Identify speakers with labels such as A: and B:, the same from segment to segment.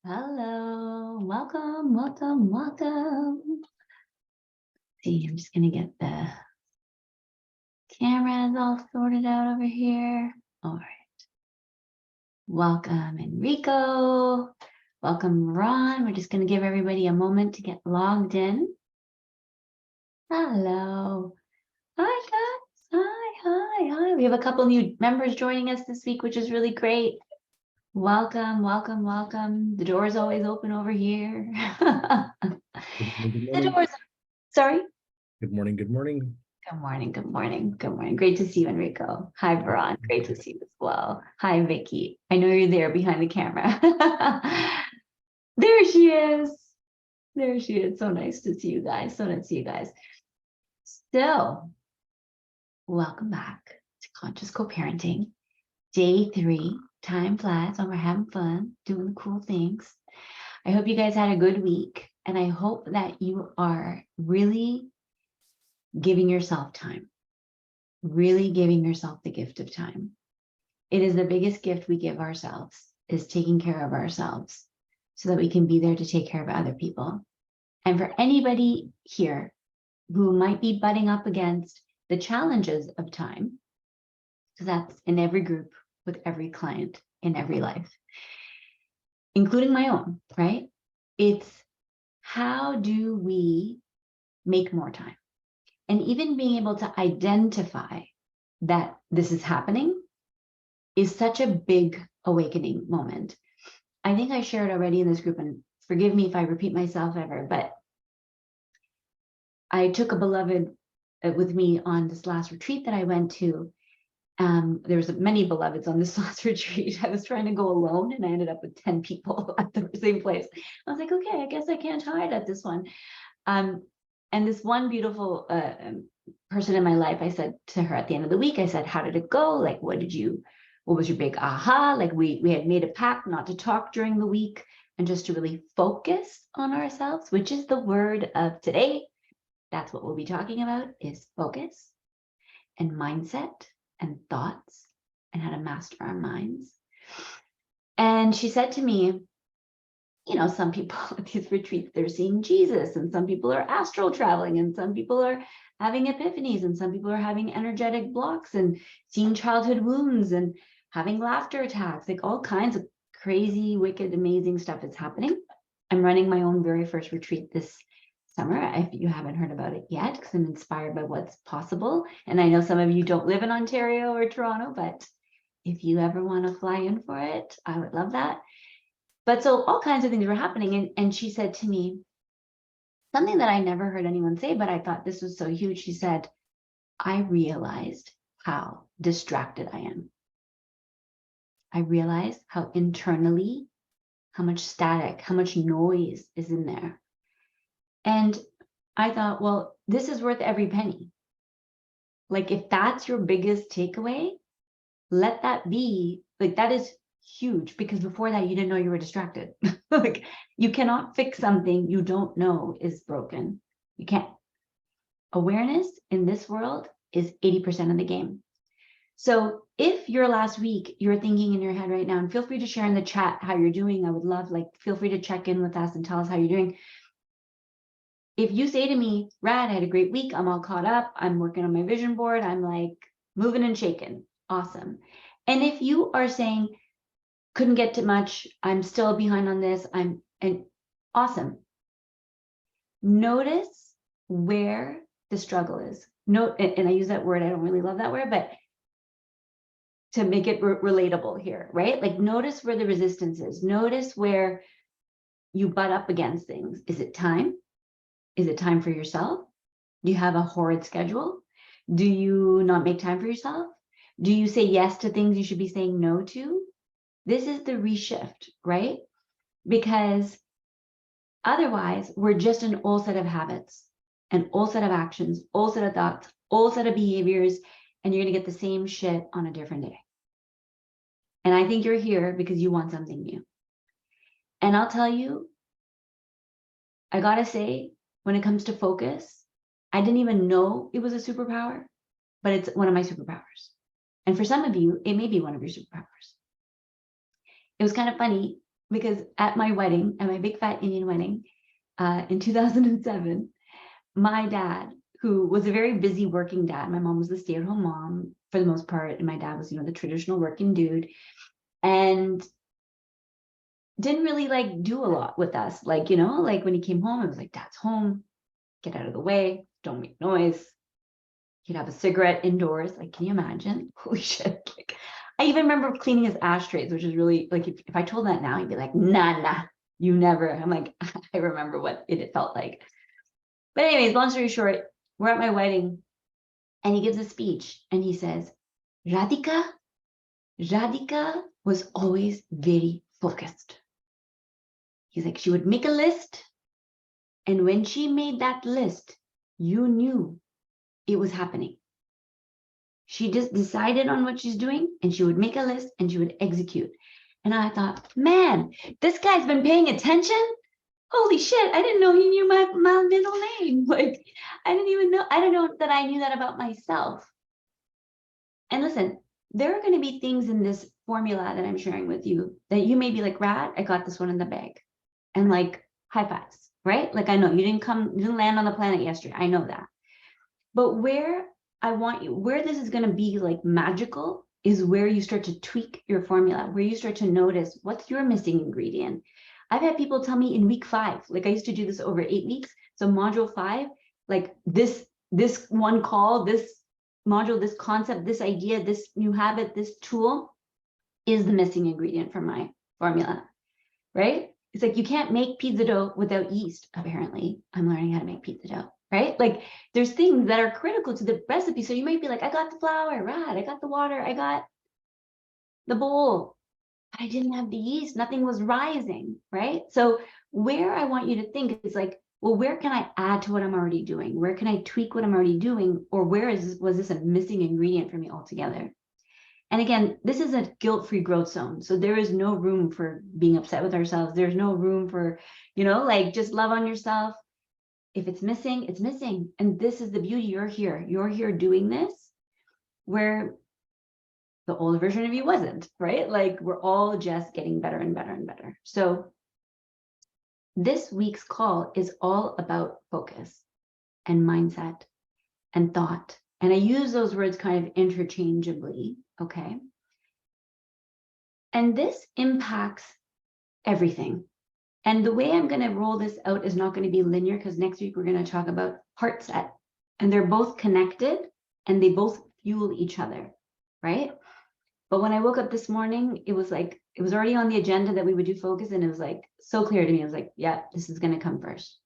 A: Hello, welcome. See, I'm just gonna get the cameras all sorted out over here. All right. Welcome, Enrico. Welcome, Ron. We're just gonna give everybody a moment to get logged in. Hello. Hi, guys. Hi. We have a couple new members joining us this week, which is really great. Welcome. The door's always open over here.
B: Good
A: The door's, sorry?
B: Good morning.
A: Good morning. Great to see you, Enrico. Hi, Veron. Great to see you as well. Hi, Vicky. I know you're there behind the camera. There she is. So nice to see you guys. So, welcome back to Conscious Co-Parenting. Day 3. Time flies when we're having fun, doing cool things. I hope you guys had a good week, and I hope that you are really giving yourself time, really giving yourself the gift of time. It is the biggest gift we give ourselves, is taking care of ourselves so that we can be there to take care of other people. And for anybody here who might be butting up against the challenges of time, because that's in every group with every client in every life, including my own, right? It's how do we make more time? And even being able to identify that this is happening is such a big awakening moment. I think I shared already in this group, and forgive me if I repeat myself ever, but I took a beloved with me on this last retreat that I went to. There was many beloveds on this last retreat. I was trying to go alone and I ended up with 10 people at the same place. I was like, okay, I guess I can't hide at this one. And this one beautiful person in my life, I said to her at the end of the week, I said, how did it go? Like, what was your big aha? Like we had made a pact not to talk during the week and just to really focus on ourselves, which is the word of today. That's what we'll be talking about, is focus and mindset and thoughts and how to master our minds. And she said to me, you know, some people at these retreats, they're seeing Jesus, and some people are astral traveling, and some people are having epiphanies, and some people are having energetic blocks and seeing childhood wounds and having laughter attacks, like all kinds of crazy, wicked, amazing stuff is happening. I'm running my own very first retreat this summer, if you haven't heard about it yet, because I'm inspired by what's possible. And I know some of you don't live in Ontario or Toronto, but if you ever want to fly in for it, I would love that. But so all kinds of things were happening. And she said to me something that I never heard anyone say, but I thought this was so huge. She said, I realized how distracted I am. I realized how internally, how much static, how much noise is in there. And I thought, well, this is worth every penny. Like, if that's your biggest takeaway, let that be, like, that is huge, because before that, you didn't know you were distracted. Like, you cannot fix something you don't know is broken. You can't. Awareness in this world is 80% of the game. So if your last week, you're thinking in your head right now, and feel free to share in the chat how you're doing. I would love, like, feel free to check in with us and tell us how you're doing. If you say to me, Rad, I had a great week, I'm all caught up, I'm working on my vision board, I'm like moving and shaking, awesome. And if you are saying, couldn't get to much, I'm still behind on this, and awesome. Notice where the struggle is. Note, and I use that word, I don't really love that word, but to make it relatable here, right? Like, notice where the resistance is. Notice where you butt up against things. Is it time? Is it time for yourself? Do you have a horrid schedule? Do you not make time for yourself? Do you say yes to things you should be saying no to? This is the reshift, right? Because otherwise, we're just an old set of habits, an old set of actions, old set of thoughts, old set of behaviors, and you're going to get the same shit on a different day. And I think you're here because you want something new. And I'll tell you, I got to say, when it comes to focus, I didn't even know it was a superpower, but it's one of my superpowers. And for some of you, it may be one of your superpowers. It was kind of funny. because at my wedding, at my big fat Indian wedding, in 2007, my dad, who was a very busy working dad, my mom was the stay-at-home mom for the most part, and my dad was, the traditional working dude, and didn't really like do a lot with us. Like, like when he came home, it was like, Dad's home, get out of the way, don't make noise. He'd have a cigarette indoors. Like, can you imagine? Holy shit. Like, I even remember cleaning his ashtrays, which is really like, if I told that now, he'd be like, nah, you never. I'm like, I remember what it felt like. But anyways, long story short, we're at my wedding and he gives a speech and he says, Radhika was always very focused. He's like, she would make a list. And when she made that list, you knew it was happening. She just decided on what she's doing and she would make a list and she would execute. And I thought, man, this guy's been paying attention. Holy shit, I didn't know he knew my middle name. Like, I didn't know that I knew that about myself. And listen, there are going to be things in this formula that I'm sharing with you that you may be like, Rad, I got this one in the bag. And like, high fives, right? Like, I know you didn't land on the planet yesterday. I know that. But where this is going to be like magical is where you start to tweak your formula, where you start to notice what's your missing ingredient. I've had people tell me in week 5, like I used to do this over 8 weeks. So module 5, like this one call, this module, this concept, this idea, this new habit, this tool is the missing ingredient from my formula, right? It's like, you can't make pizza dough without yeast. Apparently, I'm learning how to make pizza dough, right? Like, there's things that are critical to the recipe. So you might be like, I got the flour, right? I got the water, I got the bowl, but I didn't have the yeast. Nothing was rising, right? So where I want you to think is like, well, where can I add to what I'm already doing? Where can I tweak what I'm already doing? Or was this a missing ingredient for me altogether? And again, this is a guilt-free growth zone. So there is no room for being upset with ourselves. There's no room for, like, just love on yourself. If it's missing, it's missing. And this is the beauty. You're here. You're here doing this where the old version of you wasn't, right? Like, we're all just getting better and better and better. So this week's call is all about focus and mindset and thought. And I use those words kind of interchangeably, okay? And this impacts everything. And the way I'm going to roll this out is not going to be linear, because next week we're going to talk about heart set. And they're both connected and they both fuel each other, right? But when I woke up this morning, it was already on the agenda that we would do focus. And it was like so clear to me. I was like, yeah, this is going to come first.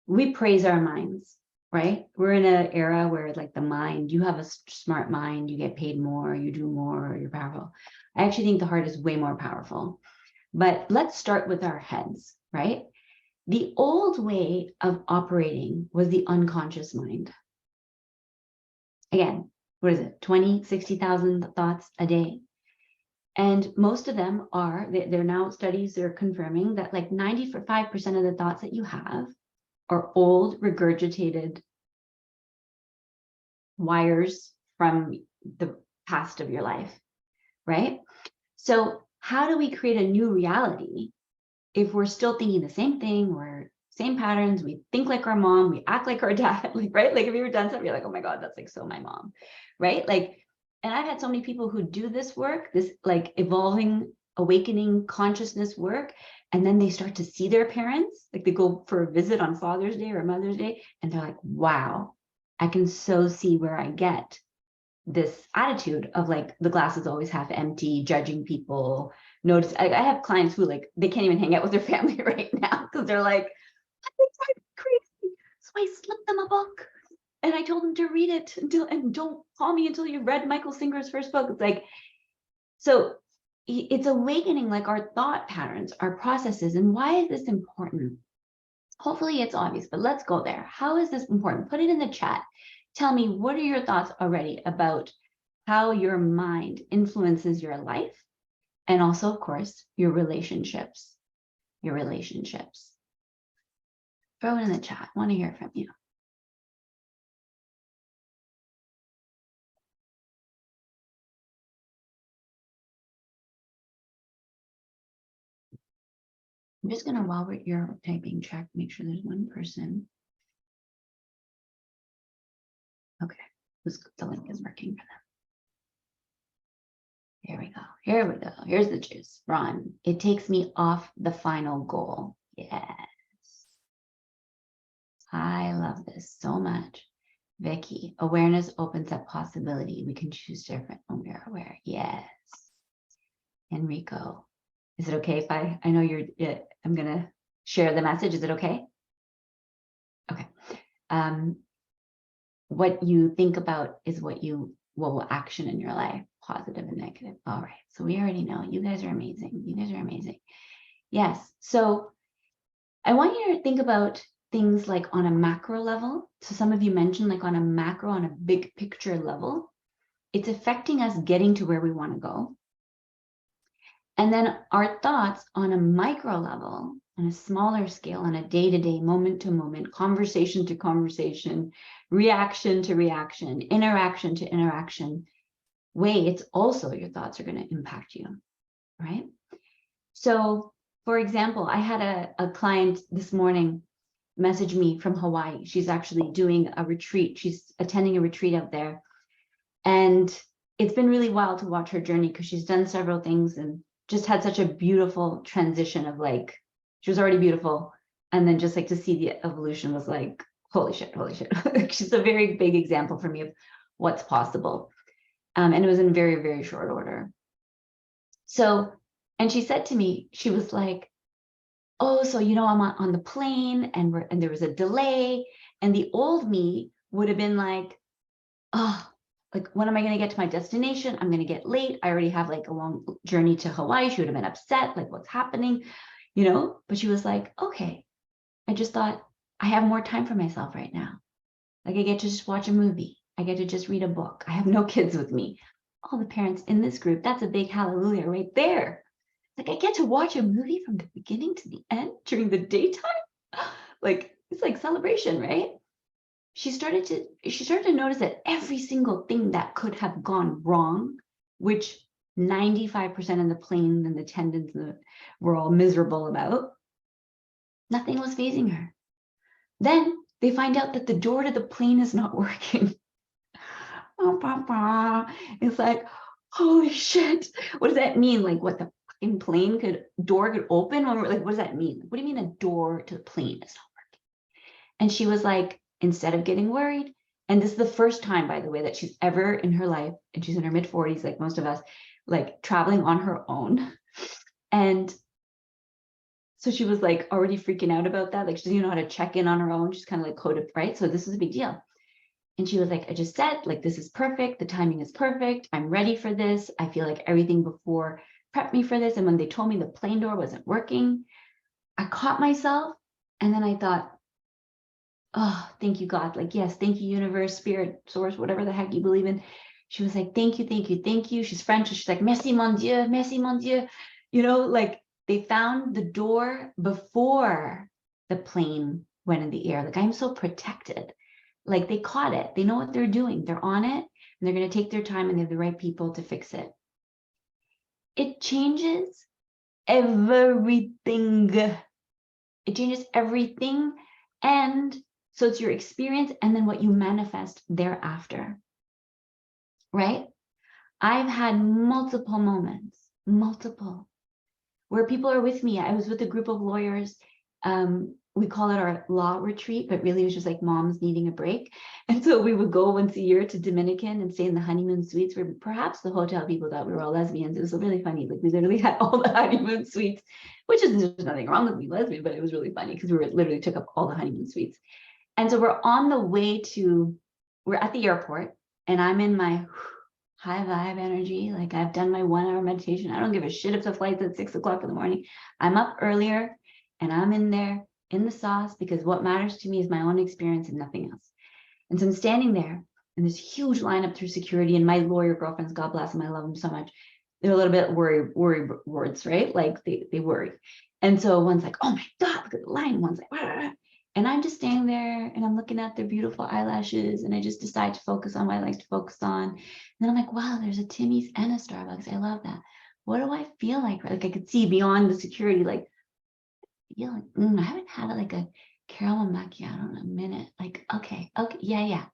A: We praise our minds, right? We're in an era where like the mind, you have a smart mind, you get paid more, you do more, you're powerful. I actually think the heart is way more powerful. But let's start with our heads, right? The old way of operating was the unconscious mind. Again, what is it? 20, 60,000 thoughts a day. And most of them they're now studies that are confirming that like 95% of the thoughts that you have are old, regurgitated wires from the past of your life, right? So how do we create a new reality if we're still thinking the same thing, we're same patterns, we think like our mom, we act like our dad, like, right? Like, if you ever done something, you're like, oh my God, that's like so my mom, right? Like, and I've had so many people who do this work, this like evolving, awakening consciousness work, and then they start to see their parents, like they go for a visit on Father's Day or Mother's Day, and they're like, wow, I can so see where I get this attitude of like the glass is always half empty, judging people. Notice I have clients who like they can't even hang out with their family right now because they're like, I think I'm crazy. So I slipped them a book and I told them to read it and don't call me until you've read Michael Singer's first book. It's like, so it's awakening like our thought patterns, our processes. And why is this important? Hopefully it's obvious, but let's go there. How is this important? Put it in the chat. Tell me, what are your thoughts already about how your mind influences your life? And also, of course, your relationships. Your relationships. Throw it in the chat. I want to hear from you. I'm just gonna, while you're typing, check, make sure there's one person. Okay, the link is working for them. Here we go. Here we go. Here's the juice. Ron, it takes me off the final goal. Yes. I love this so much. Vicky, awareness opens up possibility. We can choose different when we are aware. Yes. Enrico, is it okay if I know you're, I'm going to share the message. Is it okay? Okay. What you think about is what will action in your life, positive and negative. All right. So we already know you guys are amazing. You guys are amazing. Yes. So I want you to think about things like on a macro level. So some of you mentioned like on a macro, on a big picture level, it's affecting us getting to where we want to go. And then our thoughts on a micro level, on a smaller scale, on a day-to-day, moment-to-moment, conversation to conversation, reaction to reaction, interaction to interaction way, it's also your thoughts are going to impact you, right? So, for example, I had a client this morning message me from Hawaii. She's actually doing a retreat. She's attending a retreat out there. And it's been really wild to watch her journey because she's done several things and just had such a beautiful transition of like, she was already beautiful. And then just like to see the evolution was like, holy shit, holy shit. She's a very big example for me of what's possible. And it was in very, very short order. So, and she said to me, she was like, oh, so, you know, I'm on the plane and there was a delay. And the old me would have been like, oh, like, when am I going to get to my destination? I'm going to get late. I already have like a long journey to Hawaii. She would have been upset, like, what's happening, you know? But she was like, okay, I just thought I have more time for myself right now. Like, I get to just watch a movie. I get to just read a book. I have no kids with me. All the parents in this group, that's a big hallelujah right there. Like, I get to watch a movie from the beginning to the end during the daytime. Like, it's like celebration, right? She started to notice that every single thing that could have gone wrong, which 95% of the planes and the attendants were all miserable about, nothing was fazing her. Then they find out that the door to the plane is not working. It's like, holy shit. What does that mean? Like, what, the fucking door could open? Like, what does that mean? What do you mean a door to the plane is not working? And she was like, instead of getting worried, and this is the first time, by the way, that she's ever in her life, and she's in her mid-40s, like most of us, like traveling on her own. And so she was like already freaking out about that. Like, she doesn't even know how to check in on her own. She's kind of like coded, right? So this is a big deal. And she was like, I just said, like, this is perfect. The timing is perfect. I'm ready for this. I feel like everything before prepped me for this. And when they told me the plane door wasn't working, I caught myself. And then I thought, oh, thank you, God. Like, yes, thank you, universe, spirit, source, whatever the heck you believe in. She was like, thank you, thank you, thank you. She's French. She's like, merci, mon Dieu, merci, mon Dieu. You know, like, they found the door before the plane went in the air. Like, I'm so protected. Like, they caught it. They know what they're doing. They're on it, and they're going to take their time, and they have the right people to fix it. It changes everything. It changes everything. And so it's your experience and then what you manifest thereafter, right? I've had multiple moments, where people are with me. I was with a group of lawyers. We call it our law retreat, but really it was just like moms needing a break. And so we would go once a year to Dominican and stay in the honeymoon suites where perhaps the hotel people thought we were all lesbians. It was really funny. Like, we literally had all the honeymoon suites, which is, there's nothing wrong with being lesbian, but it was really funny because we literally took up all the honeymoon suites. And so we're on the way we're at the airport, and I'm in my high vibe energy. Like, I've done my 1 hour meditation. I don't give a shit if the flight's at 6 o'clock in the morning. I'm up earlier and I'm in there in the sauce because what matters to me is my own experience and nothing else. And so I'm standing there, and this huge lineup through security, and my lawyer girlfriends, God bless them, I love them so much. They're a little bit worry words, right? Like, they worry. And so one's like, oh my God, look at the line. One's like, ah. And I'm just standing there and I'm looking at their beautiful eyelashes, and I just decide to focus on what I like to focus on. And then I'm like, wow, there's a Timmy's and a Starbucks. I love that. What do I feel like? Like, I could see beyond the security, like, feeling? I haven't had like a caramel macchiato in a minute. Like, okay, yeah.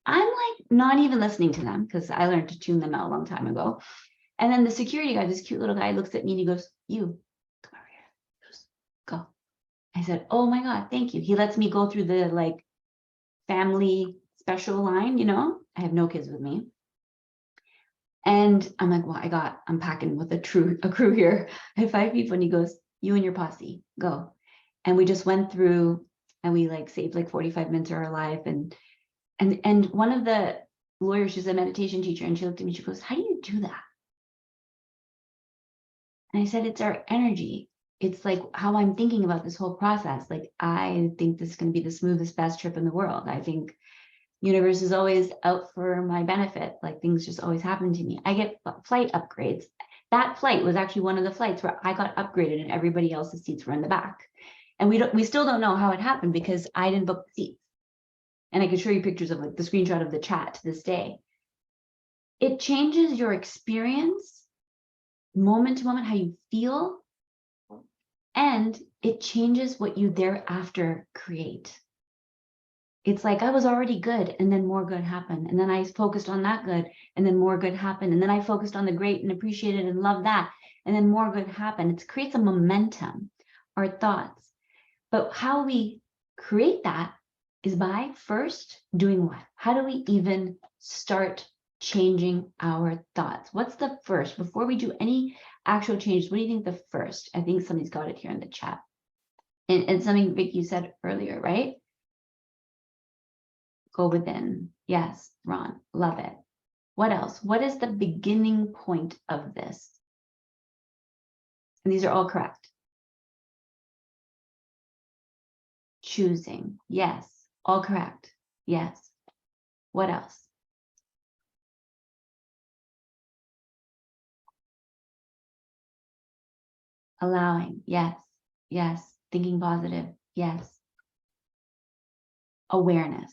A: I'm like not even listening to them because I learned to tune them out a long time ago. And then the security guy, this cute little guy, looks at me and he goes, "You come over here. He goes, go." I said, "Oh my God, thank you." He lets me go through the like family special line, I have no kids with me. And I'm like, well, I'm packing with a crew here. I have 5 people. And he goes, "You and your posse, go." And we just went through and we like saved like 45 minutes of our life. And one of the lawyers, she's a meditation teacher, and she looked at me, she goes, "How do you do that?" And I said, "It's our energy. It's like how I'm thinking about this whole process. Like, I think this is going to be the smoothest, best trip in the world. I think universe is always out for my benefit. Like, things just always happen to me. I get flight upgrades. That flight was actually one of the flights where I got upgraded and everybody else's seats were in the back. And we still don't know how it happened because I didn't book the seats. And I could show you pictures of like the screenshot of the chat to this day. It changes your experience moment to moment, how you feel, and it changes what you thereafter create. It's like I was already good and then more good happened. And then I focused on that good and then more good happened. And then I focused on the great and appreciated and loved that. And then more good happened. It creates a momentum, our thoughts. But how we create that is by first doing what? How do we even start changing our thoughts? What's the first? Before we do any actual changes, what do you think the first? I think somebody's got it here in the chat. And something Vic, you said earlier, right? Go within. Yes, Ron, love it. What else? What is the beginning point of this? And these are all correct. Choosing. Yes, all correct. Yes. What else? Allowing. Yes. Yes. Thinking positive. Yes. Awareness.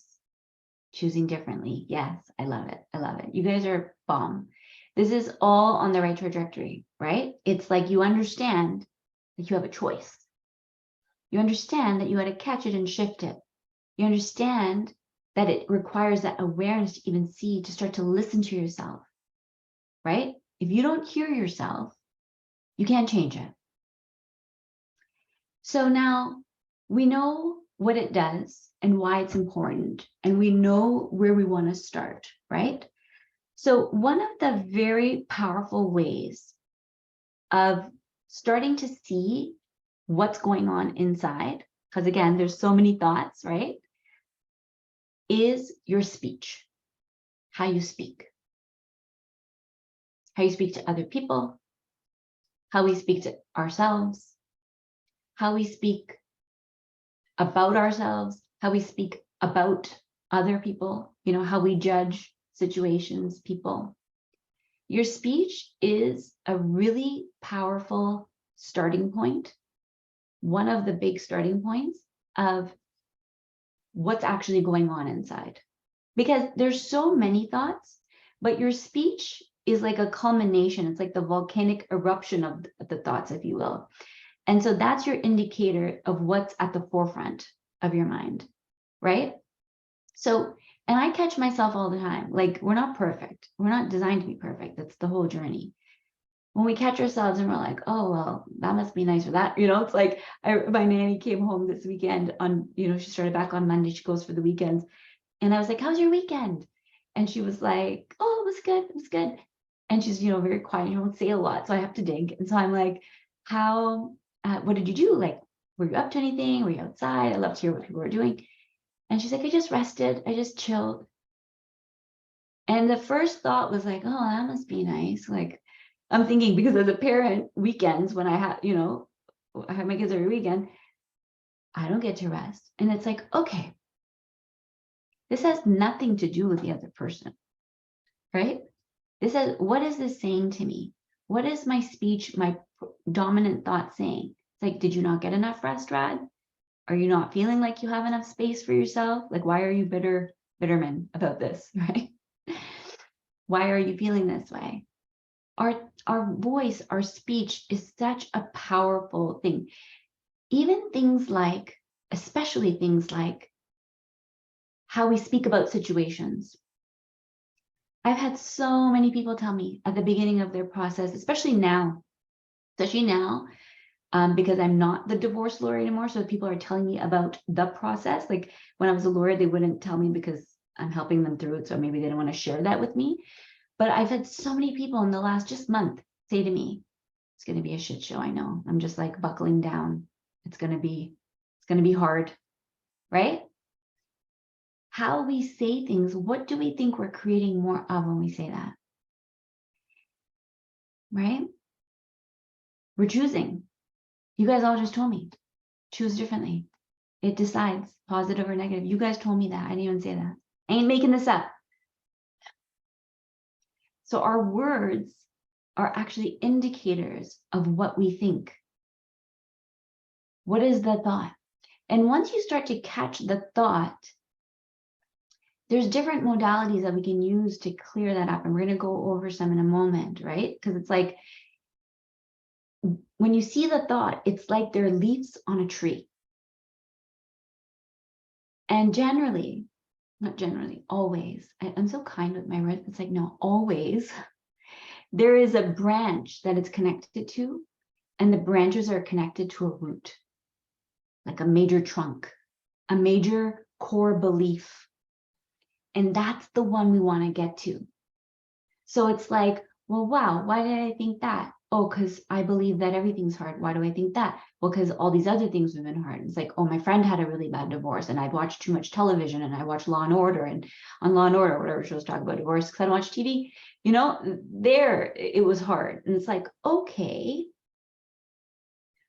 A: Choosing differently. Yes. I love it. I love it. You guys are bomb. This is all on the right trajectory, right? It's like you understand that you have a choice. You understand that you had to catch it and shift it. You understand that it requires that awareness to even see, to start to listen to yourself, right? If you don't hear yourself, you can't change it. So now we know what it does and why it's important, and we know where we want to start, right? So one of the very powerful ways of starting to see what's going on inside, because again, there's so many thoughts, right? Is your speech, how you speak to other people, how we speak to ourselves, how we speak about ourselves, how we speak about other people, how we judge situations, people. Your speech is a really powerful starting point, one of the big starting points of what's actually going on inside. Because there's so many thoughts, but your speech is like a culmination. It's like the volcanic eruption of the thoughts, if you will. And so that's your indicator of what's at the forefront of your mind, right? So, and I catch myself all the time. Like, we're not perfect. We're not designed to be perfect. That's the whole journey. When we catch ourselves and we're like, oh, well, that must be nice for that. It's like my nanny came home this weekend on, she started back on Monday. She goes for the weekends. And I was like, how's your weekend? And she was like, oh, it was good. It was good. And she's, very quiet. You don't say a lot. So I have to dig. And so I'm like, what did you do? Like, were you up to anything? Were you outside? I love to hear what people were doing. And she's like, I just rested. I just chilled. And the first thought was like, oh, that must be nice. Like, I'm thinking, because as a parent, weekends when I have, I have my kids every weekend, I don't get to rest. And it's like, okay, this has nothing to do with the other person, right? This says, what is this saying to me? What is my speech, my dominant thought saying? It's like, did you not get enough rest, Rad? Are you not feeling like you have enough space for yourself? Like, why are you bitterman about this, right? Why are you feeling this way? Our voice, our speech is such a powerful thing. even things like, especially things like how we speak about situations. I've had so many people tell me at the beginning of their process, especially now, because I'm not the divorce lawyer anymore. So people are telling me about the process. Like when I was a lawyer, they wouldn't tell me because I'm helping them through it. So maybe they don't want to share that with me. But I've had so many people in the last just month say to me, it's going to be a shit show. I know. I'm just like buckling down. It's going to be hard, right? How we say things, what do we think we're creating more of when we say that? Right? We're choosing. You guys all just told me, choose differently. It decides positive or negative. You guys told me that. I didn't even say that. I ain't making this up. So our words are actually indicators of what we think. What is the thought? And once you start to catch the thought, there's different modalities that we can use to clear that up. And we're going to go over some in a moment, right? Because it's like, when you see the thought, it's like there are leaves on a tree. And generally, not generally, always, I'm so kind with my words. It's like, no, always, there is a branch that it's connected to, and the branches are connected to a root, like a major trunk, a major core belief. And that's the one we want to get to. So it's like, well, wow, why did I think that? Oh, because I believe that everything's hard. Why do I think that? Well, because all these other things have been hard. It's like, oh, my friend had a really bad divorce and I'd watched too much television and I watched Law and Order, and on Law and Order, whatever shows talk about divorce, because I don't watch TV, there it was hard. And it's like, okay.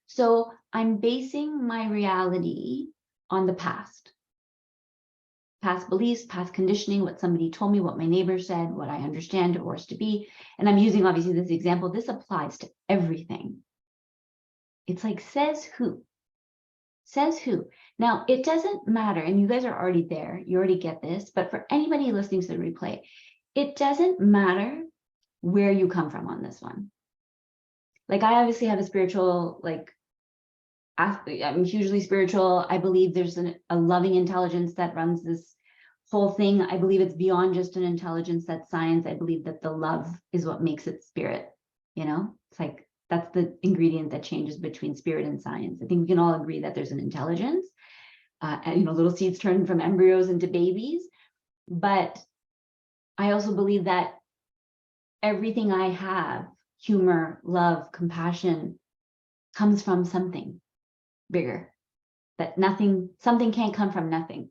A: So I'm basing my reality on the past beliefs, past conditioning, what somebody told me, what my neighbor said, what I understand divorce to be. And I'm using obviously this example. This applies to everything. It's like, says who? Says who? Now, it doesn't matter, and you guys are already there. You already get this. But for anybody listening to the replay, it doesn't matter where you come from on this one. Like, I obviously have a spiritual, I'm hugely spiritual. I believe there's a loving intelligence that runs this whole thing. I believe it's beyond just an intelligence, that's science. I believe that the love is what makes it spirit. It's like, that's the ingredient that changes between spirit and science. I think we can all agree that there's an intelligence. Little seeds turn from embryos into babies. But I also believe that everything I have, humor, love, compassion, comes from something bigger, that something can't come from nothing.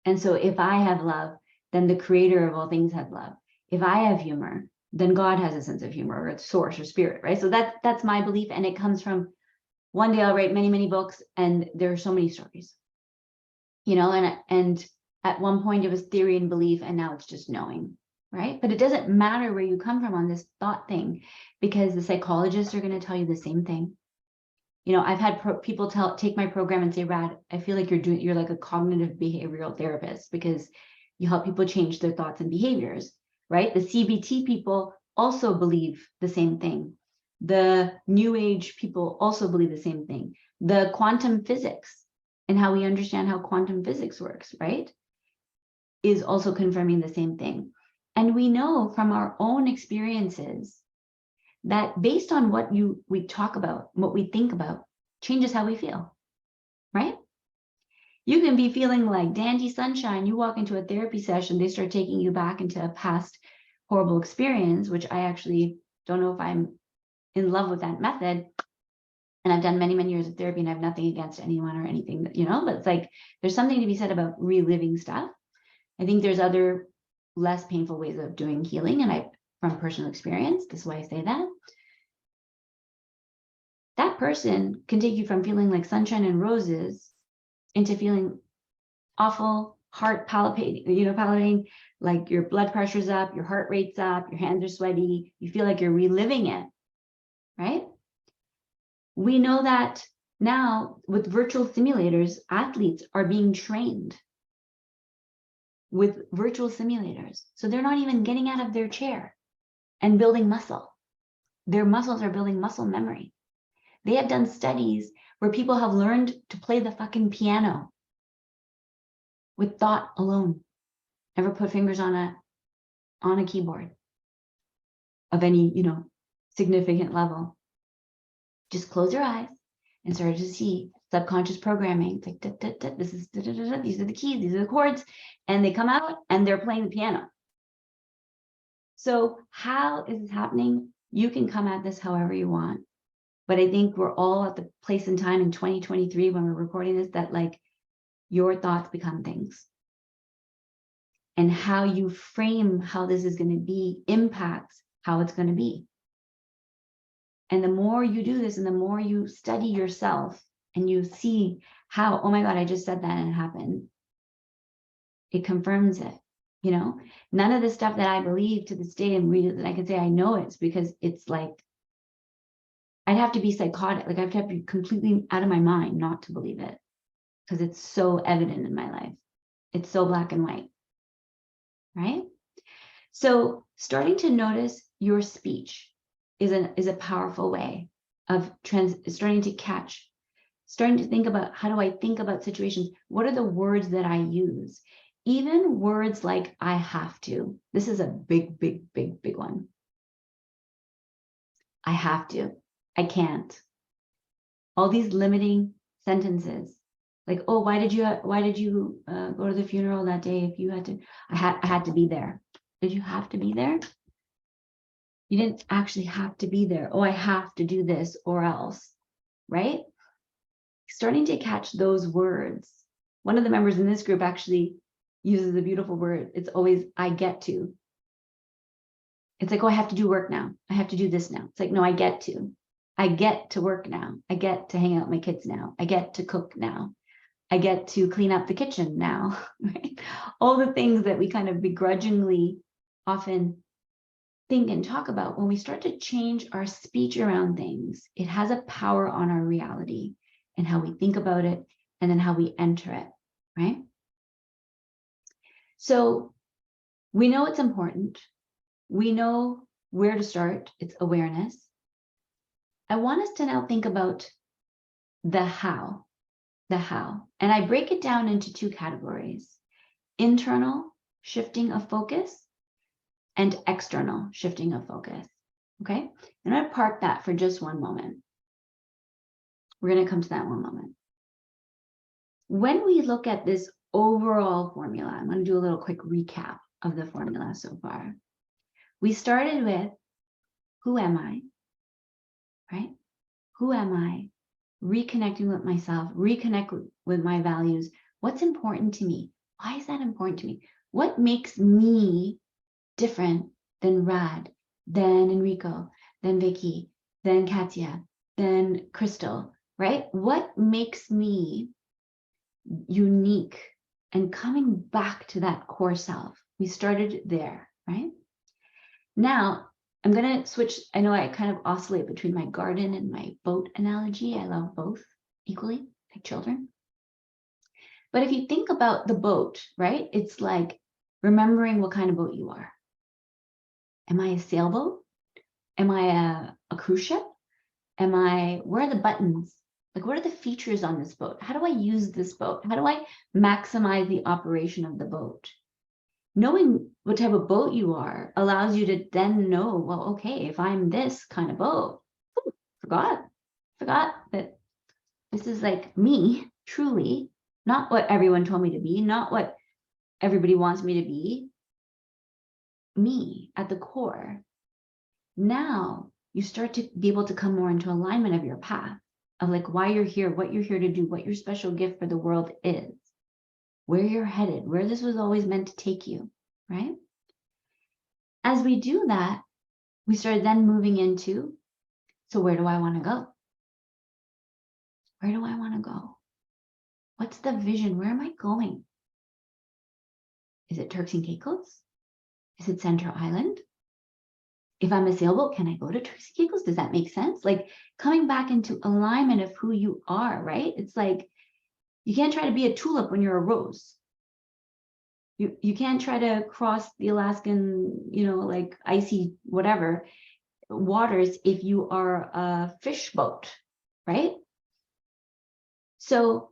A: And so if I have love, then the creator of all things has love. If I have humor, then God has a sense of humor, or it's source or spirit, right? So that's my belief. And it comes from, one day I'll write many, many books, and there are so many stories, and at one point it was theory and belief, and now it's just knowing, right? But it doesn't matter where you come from on this thought thing, because the psychologists are going to tell you the same thing. I've had people take my program and say, Rad, I feel like you're like a cognitive behavioral therapist, because you help people change their thoughts and behaviors, right? The CBT people also believe the same thing. The New Age people also believe the same thing. The quantum physics and how we understand how quantum physics works, right, is also confirming the same thing. And we know from our own experiences that based on what we talk about, what we think about, changes how we feel, right? You can be feeling like dandy sunshine. You walk into a therapy session, they start taking you back into a past horrible experience, which I actually don't know if I'm in love with that method. And I've done many, many years of therapy, and I have nothing against anyone or anything, but it's like, there's something to be said about reliving stuff. I think there's other less painful ways of doing healing. And from personal experience, this is why I say that person can take you from feeling like sunshine and roses into feeling awful, heart palpitating, like your blood pressure's up, your heart rate's up, your hands are sweaty, you feel like you're reliving it, right? We know that now with virtual simulators, athletes are being trained with virtual simulators. So they're not even getting out of their chair and building muscle. Their muscles are building muscle memory. They have done studies where people have learned to play the fucking piano with thought alone. Never put fingers on a keyboard of any, significant level. Just close your eyes and start to see subconscious programming. It's like, this is, these are the keys, these are the chords, and they come out and they're playing the piano. So how is this happening? You can come at this however you want. But I think we're all at the place and time in 2023 when we're recording this that like your thoughts become things. And how you frame how this is going to be impacts how it's going to be. And the more you do this and the more you study yourself and you see how, oh my God, I just said that and it happened. It confirms it, None of the stuff that I believe to this day and that I can say I know it's because it's like, I'd have to be psychotic. Like I have to be completely out of my mind not to believe it because it's so evident in my life. It's so black and white, right? So starting to notice your speech is a powerful way of starting to think about how do I think about situations? What are the words that I use? Even words like I have to. This is a big, big, big, big one. I have to. I can't. All these limiting sentences, like, oh, why did you go to the funeral that day if you had to? I had to be there. Did you have to be there? You didn't actually have to be there. Oh, I have to do this or else, right? Starting to catch those words. One of the members in this group actually uses a beautiful word. It's always, I get to. It's like, oh, I have to do work now. I have to do this now. It's like, no, I get to. I get to work now. I get to hang out with my kids now. I get to cook now. I get to clean up the kitchen now, right? All the things that we kind of begrudgingly often think and talk about, when we start to change our speech around things, it has a power on our reality and how we think about it and then how we enter it, right? So we know it's important. We know where to start. It's awareness. I want us to now think about the how. And I break it down into two categories: internal shifting of focus and external shifting of focus. Okay, I'm going to park that for just one moment. We're going to come to that one moment. When we look at this overall formula, I'm going to do a little quick recap of the formula so far. We started with, who am I? Right? Who am I? Reconnecting with myself, reconnect with my values. What's important to me? Why is that important to me? What makes me different than Rad, than Enrico, than Vicky, than Katya, than Crystal, right? What makes me unique? And coming back to that core self. We started there, right? Now, I'm going to switch. I know I kind of oscillate between my garden and my boat analogy. I love both equally, like children. But if you think about the boat, right? It's like remembering what kind of boat you are. Am I a sailboat? Am I a cruise ship? Where are the buttons? Like, what are the features on this boat? How do I use this boat? How do I maximize the operation of the boat? Knowing what type of boat you are allows you to then know, well, okay, if I'm this kind of boat, forgot that this is like me, truly, not what everyone told me to be, not what everybody wants me to be, me at the core. Now you start to be able to come more into alignment of your path, of like why you're here, what you're here to do, what your special gift for the world is, where you're headed, where this was always meant to take you, right? As we do that, we start then moving into, so where do I want to go? Where do I want to go? What's the vision? Where am I going? Is it Turks and Caicos? Is it Central Island? If I'm a sailboat, can I go to Turks and Caicos? Does that make sense? Like coming back into alignment of who you are, right? It's like, you can't try to be a tulip when you're a rose. You can't try to cross the Alaskan, like icy whatever waters if you are a fish boat, right? So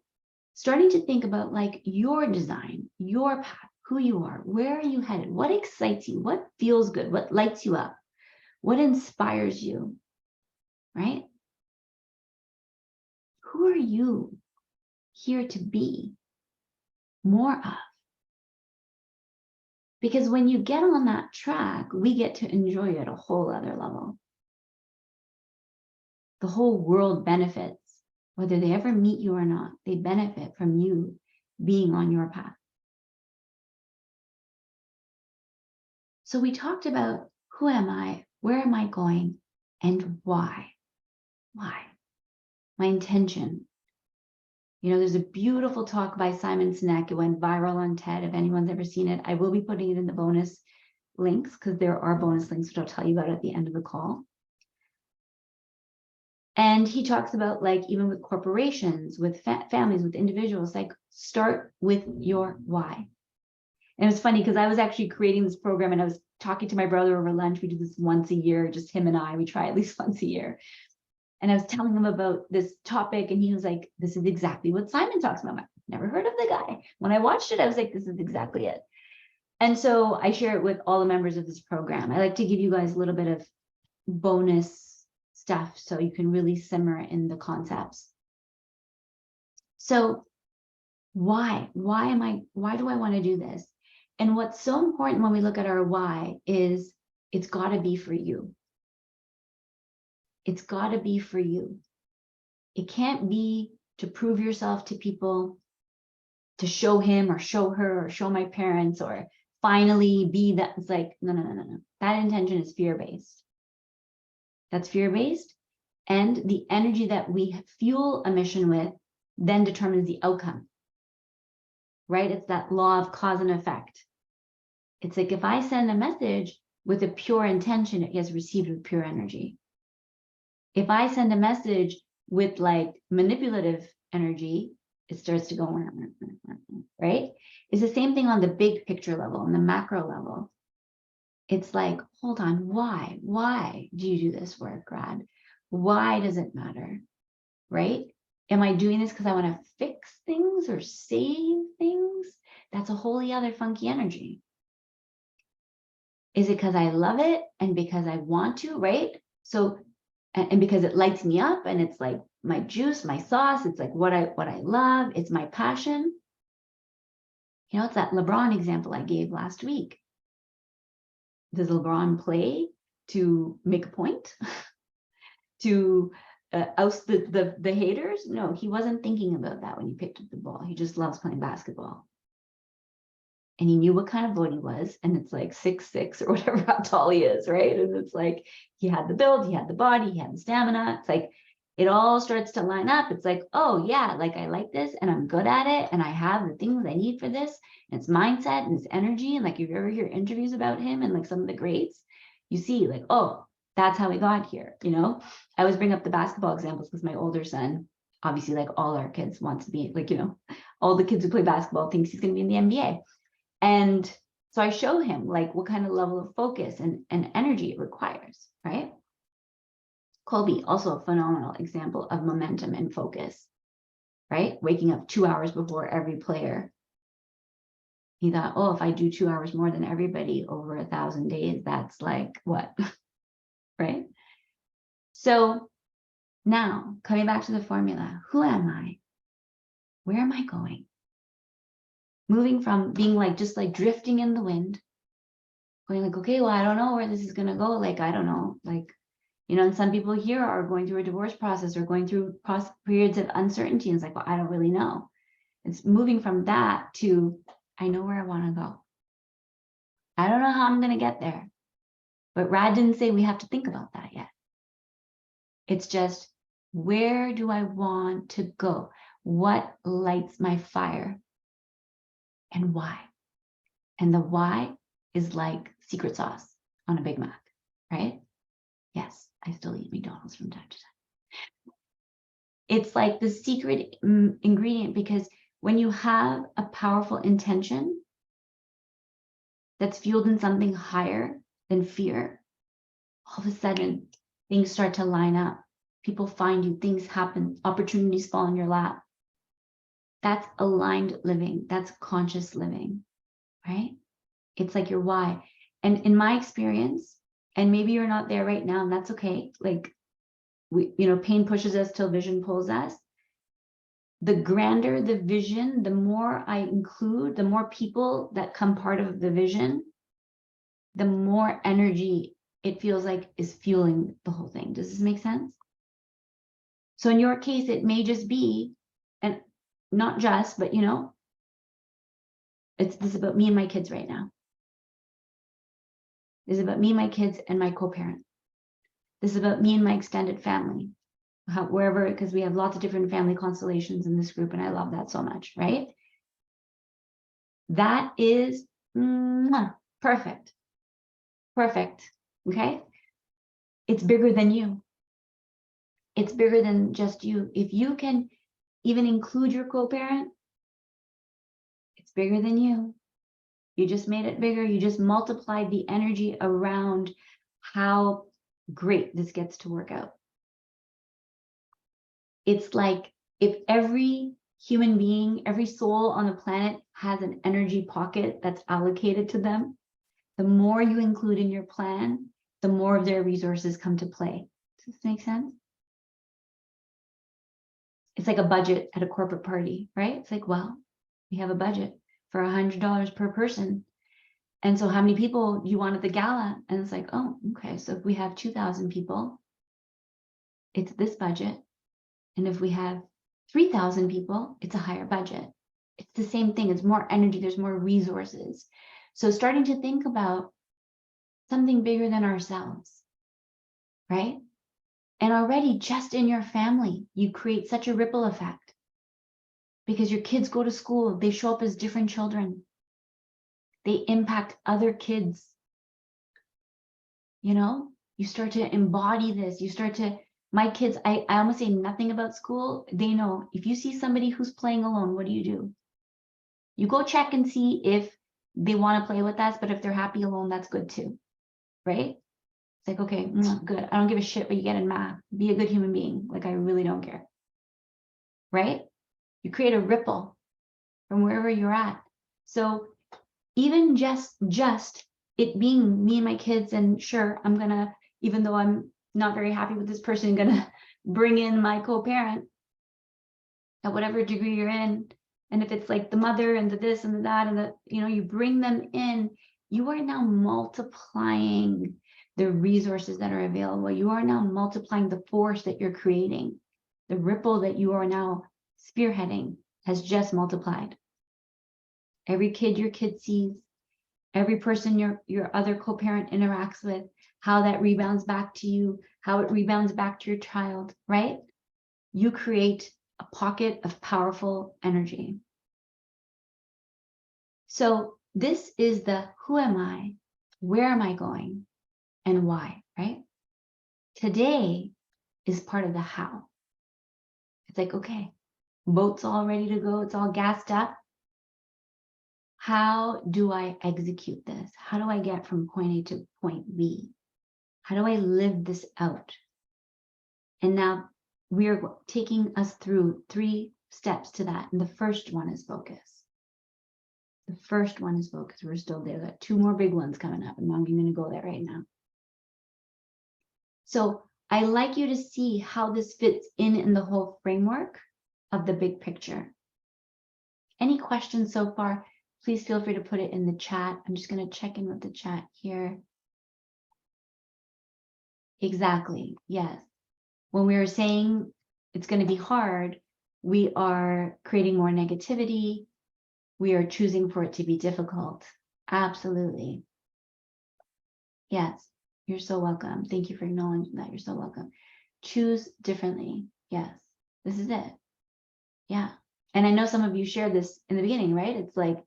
A: starting to think about like your design, your path, who you are, where are you headed, what excites you, what feels good, what lights you up, what inspires you, right? Who are you here to be more of? Because when you get on that track, we get to enjoy it at a whole other level. The whole world benefits, whether they ever meet you or not, they benefit from you being on your path. So we talked about who am I, where am I going, and why? Why? My intention. You know, there's a beautiful talk by Simon Sinek. It went viral on TED. If anyone's ever seen it, I will be putting it in the bonus links because there are bonus links, which I'll tell you about at the end of the call. And he talks about like, even with corporations, with families, with individuals, like start with your why. And it was funny because I was actually creating this program and I was talking to my brother over lunch. We do this once a year, just him and I, we try at least once a year. And I was telling him about this topic and he was like, this is exactly what Simon talks about. I've never heard of the guy. When I watched it, I was like, this is exactly it. And so I share it with all the members of this program. I like to give you guys a little bit of bonus stuff so you can really simmer in the concepts. So why do I want to do this? And what's so important when we look at our why is it's got to be for you. It's got to be for you. It can't be to prove yourself to people, to show him or show her or show my parents or finally be that. It's like, no. That intention is fear-based. That's fear-based. And the energy that we fuel a mission with then determines the outcome, right? It's that law of cause and effect. It's like if I send a message with a pure intention, it gets received with pure energy. If I send a message with like manipulative energy, it starts to go, right? It's the same thing on the big picture level, on the macro level. It's like, hold on, why? Why do you do this work, Rad? Why does it matter, right? Am I doing this because I want to fix things or save things? That's a wholly other funky energy. Is it because I love it and because I want to, right? So, and because it lights me up and it's like my juice, my sauce, it's like what I love, it's my passion. You know, it's that LeBron example I gave last week. Does LeBron play to make a point? To oust the haters? No, he wasn't thinking about that when he picked up the ball. He just loves playing basketball. And he knew what kind of boy he was. And it's like 6'6" or whatever, how tall he is, right? And it's like, he had the build, he had the body, he had the stamina. It's like, it all starts to line up. It's like, oh yeah, like I like this and I'm good at it. And I have the things I need for this. And it's mindset and it's energy. And like, if you ever hear interviews about him and like some of the greats, you see like, oh, that's how we got here. You know, I always bring up the basketball examples because my older son, obviously like all our kids wants to be like, you know, all the kids who play basketball thinks he's going to be in the NBA. And so I show him like what kind of level of focus and energy it requires, right? Kobe, also a phenomenal example of momentum and focus, right? Waking up 2 hours before every player. He thought, oh, if I do 2 hours more than everybody over 1,000 days, that's like what, right? So now coming back to the formula, who am I? Where am I going? Moving from being like, just like drifting in the wind, going like, okay, well, I don't know where this is going to go. Like, I don't know, like, you know, and some people here are going through a divorce process or going through periods of uncertainty. And it's like, well, I don't really know. It's moving from that to, I know where I want to go. I don't know how I'm going to get there. But Rad didn't say we have to think about that yet. It's just, where do I want to go? What lights my fire? And why? And the why is like secret sauce on a Big Mac, right? Yes, I still eat McDonald's from time to time. It's like the secret ingredient, because when you have a powerful intention that's fueled in something higher than fear, all of a sudden things start to line up. People find you, things happen, opportunities fall in your lap. That's aligned living. That's conscious living, right? It's like your why. And in my experience, and maybe you're not there right now, and that's okay. Like pain pushes us till vision pulls us. The grander the vision, the more I include, the more people that come part of the vision, the more energy it feels like is fueling the whole thing. Does this make sense? So in your case, it may just be, and not just, but this is about me and my kids right now. This is about me and my kids and my co-parent. This is about me and my extended family, wherever, because we have lots of different family constellations in this group, and I love that so much, right? That is perfect. Perfect. Okay? It's bigger than you. It's bigger than just you. If you can even include your co-parent, it's bigger than you. You just made it bigger. You just multiplied the energy around how great this gets to work out. It's like if every human being, every soul on the planet has an energy pocket that's allocated to them, the more you include in your plan, the more of their resources come to play. Does this make sense? It's like a budget at a corporate party, right? It's like, well, we have a budget for $100 per person. And so how many people do you want at the gala? And it's like, oh, okay. So if we have 2,000 people, it's this budget. And if we have 3,000 people, it's a higher budget. It's the same thing. It's more energy. There's more resources. So starting to think about something bigger than ourselves, right? And already just in your family, you create such a ripple effect because your kids go to school. They show up as different children. They impact other kids. You start to embody this. You start to, my kids, I almost say nothing about school. They know if you see somebody who's playing alone, what do? You go check and see if they want to play with us, but if they're happy alone, that's good too, right? It's like, okay, good. I don't give a shit what you get in math. Be a good human being. Like, I really don't care, right? You create a ripple from wherever you're at. So even just it being me and my kids, and sure, I'm gonna, even though I'm not very happy with this person, gonna bring in my co-parent at whatever degree you're in. And if it's like the mother and the this and the that and the, you bring them in, you are now multiplying the resources that are available. You are now multiplying the force that you're creating. The ripple that you are now spearheading has just multiplied. Every kid your kid sees, every person your other co-parent interacts with, how that rebounds back to you, how it rebounds back to your child, right? You create a pocket of powerful energy. So this is the who am I, where am I going, and why, right? Today is part of the how. It's like, okay, boat's all ready to go. It's all gassed up. How do I execute this? How do I get from point A to point B? How do I live this out? And now we're taking us through 3 steps to that. And the first one is focus. The first one is focus. We're still there. We've got 2 more big ones coming up, and I'm going to go there right now. So I like you to see how this fits in the whole framework of the big picture. Any questions so far? Please feel free to put it in the chat. I'm just going to check in with the chat here. Exactly. Yes. When we were saying it's going to be hard, we are creating more negativity. We are choosing for it to be difficult. Absolutely. Yes. You're so welcome. Thank you for acknowledging that. You're so welcome. Choose differently. Yes. This is it. Yeah. And I know some of you shared this in the beginning, right? It's like,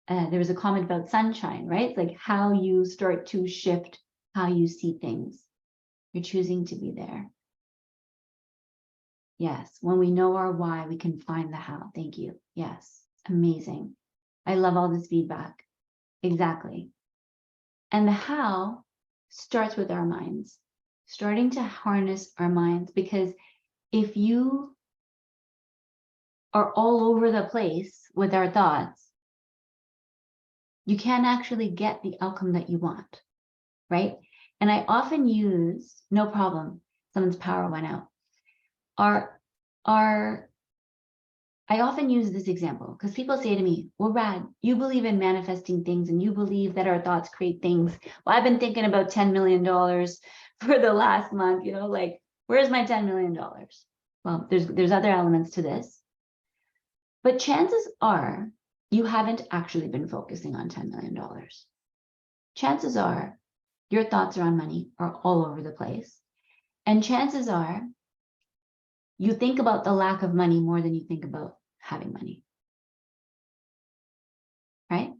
A: there was a comment about sunshine, right? It's like how you start to shift how you see things. You're choosing to be there. Yes. When we know our why, we can find the how. Thank you. Yes. Amazing. I love all this feedback. Exactly. And the how starts with our minds. starting to harness our minds, because if you are all over the place with our thoughts, you can't actually get the outcome that you want, right? And I often use, no problem, someone's power went out. I often use this example because people say to me, well, Rad, you believe in manifesting things and you believe that our thoughts create things. Well, I've been thinking about $10 million for the last month, like, where's my $10 million? Well, there's other elements to this, but chances are you haven't actually been focusing on $10 million. Chances are your thoughts around money are all over the place. And chances are you think about the lack of money more than you think about having money, right?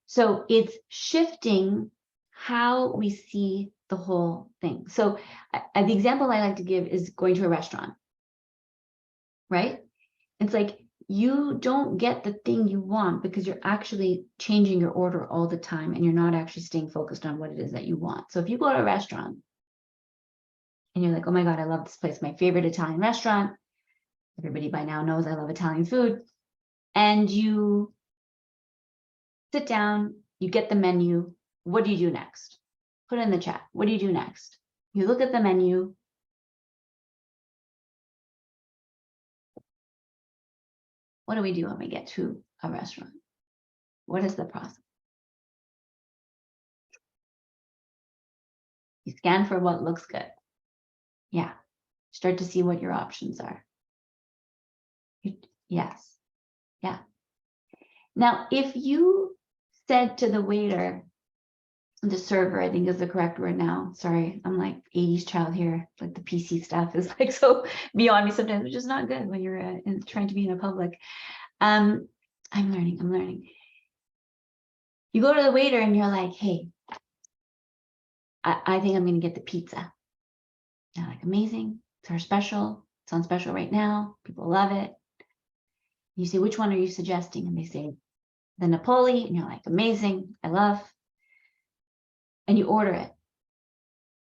A: So it's shifting how we see the whole thing. So the example I like to give is going to a restaurant, right? It's like you don't get the thing you want because you're actually changing your order all the time and you're not actually staying focused on what it is that you want. So if you go to a restaurant and you're like, oh my God, I love this place, my favorite Italian restaurant. Everybody by now knows I love Italian food. And you sit down, you get the menu. What do you do next? Put it in the chat. What do you do next? You look at the menu. What do we do when we get to a restaurant? What is the process? You scan for what looks good. Yeah. Start to see what your options are. Yes. Yeah. Now, if you said to the waiter, the server, I think is the correct word now. Sorry, I'm like 80s child here. Like the PC stuff is like so beyond me sometimes, which is not good when you're trying to be in a public. I'm learning. You go to the waiter and you're like, hey, I think I'm going to get the pizza. They're like, amazing. It's our special. It's on special right now. People love it. You say, which one are you suggesting? And they say, the Napoli. And you're like, amazing. I love. And you order it.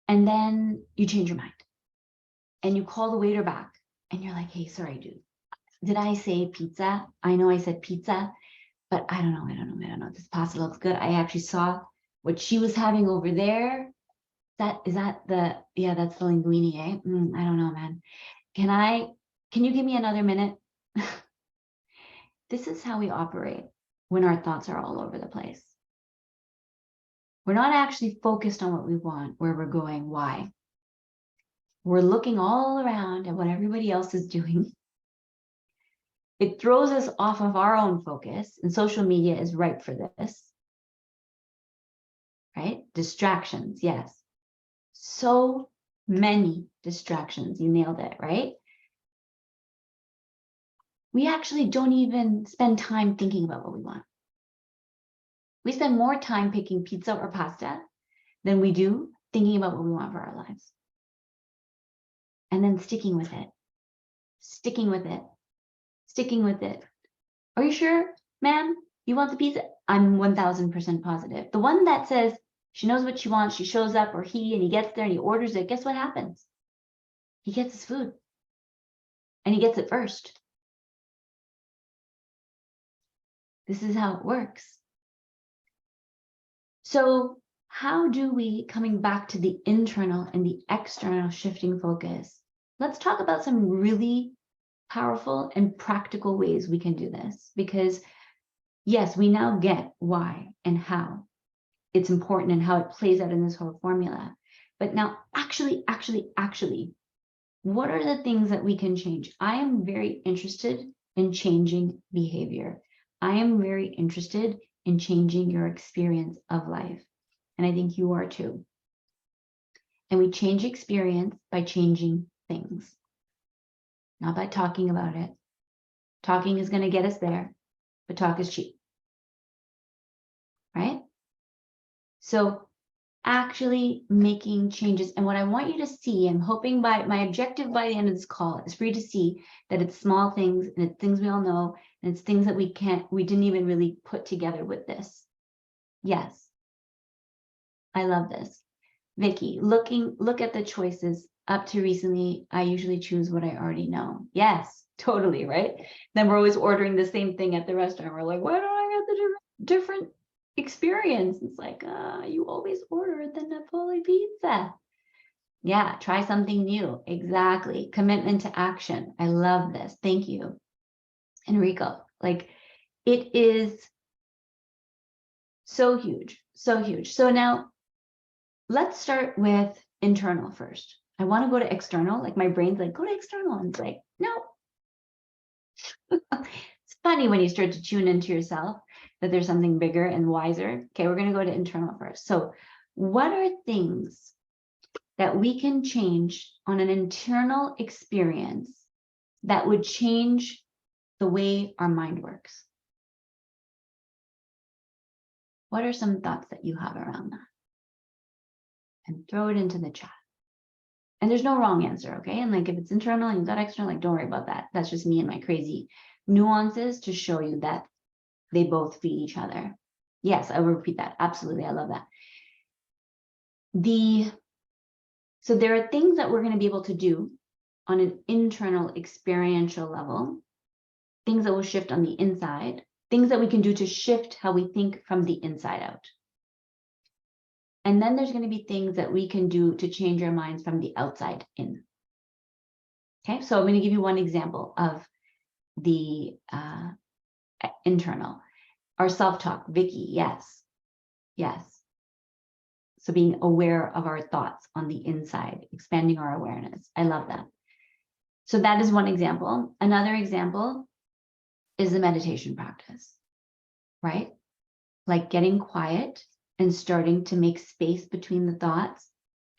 A: And then you change your mind. And you call the waiter back. And you're like, hey, sorry, dude. Did I say pizza? I know I said pizza, but I don't know. This pasta looks good. I actually saw what she was having over there. That's the linguine, eh? I don't know, man. Can you give me another minute? This is how we operate when our thoughts are all over the place. We're not actually focused on what we want, where we're going, why. We're looking all around at what everybody else is doing. It throws us off of our own focus, and social media is ripe for this, right? Distractions, yes. So many distractions. You nailed it, right? We actually don't even spend time thinking about what we want. We spend more time picking pizza or pasta than we do thinking about what we want for our lives. And then sticking with it. Are you sure, ma'am? You want the pizza? I'm 1000% positive. The one that says she knows what she wants, she shows up, or he gets there and he orders it. Guess what happens? He gets his food. And he gets it first. This is how it works. So how do we, coming back to the internal and the external shifting focus, let's talk about some really powerful and practical ways we can do this. Because yes, we now get why and how it's important and how it plays out in this whole formula. But now actually, what are the things that we can change? I am very interested in changing behavior. I am very interested in changing your experience of life. And I think you are too. And we change experience by changing things, not by talking about it. Talking is going to get us there, but talk is cheap, right? So actually making changes. And what I want you to see, I'm hoping my objective by the end of this call is for you to see that it's small things and it's things we all know, and it's things that we didn't even really put together with this. Yes. I love this. Vicky, look at the choices up to recently. I usually choose what I already know. Yes, totally, right? Then we're always ordering the same thing at the restaurant. We're like, why don't I get the different experience? It's like, you always order the Napoli pizza. Yeah, try something new. Exactly. Commitment to action. I love this. Thank you, Enrico. Like, it is so huge, so huge. So now let's start with internal first. I want to go to external. Like, my brain's like, go to external. And it's like, no. It's funny when you start to tune into yourself that there's something bigger and wiser. Okay, we're going to go to internal first. So what are things that we can change on an internal experience that would change the way our mind works? What are some thoughts that you have around that? And throw it into the chat. And there's no wrong answer, okay? And like, if it's internal and you got external, like, don't worry about that. That's just me and my crazy nuances to show you that they both feed each other. Yes, I will repeat that. Absolutely, I love that. So there are things that we're going to be able to do on an internal experiential level, things that will shift on the inside, things that we can do to shift how we think from the inside out. And then there's going to be things that we can do to change our minds from the outside in. Okay, so I'm going to give you one example of the internal. Our self-talk, Vicky, yes, yes. So being aware of our thoughts on the inside, expanding our awareness. I love that. So that is one example. Another example is the meditation practice, right? Like getting quiet and starting to make space between the thoughts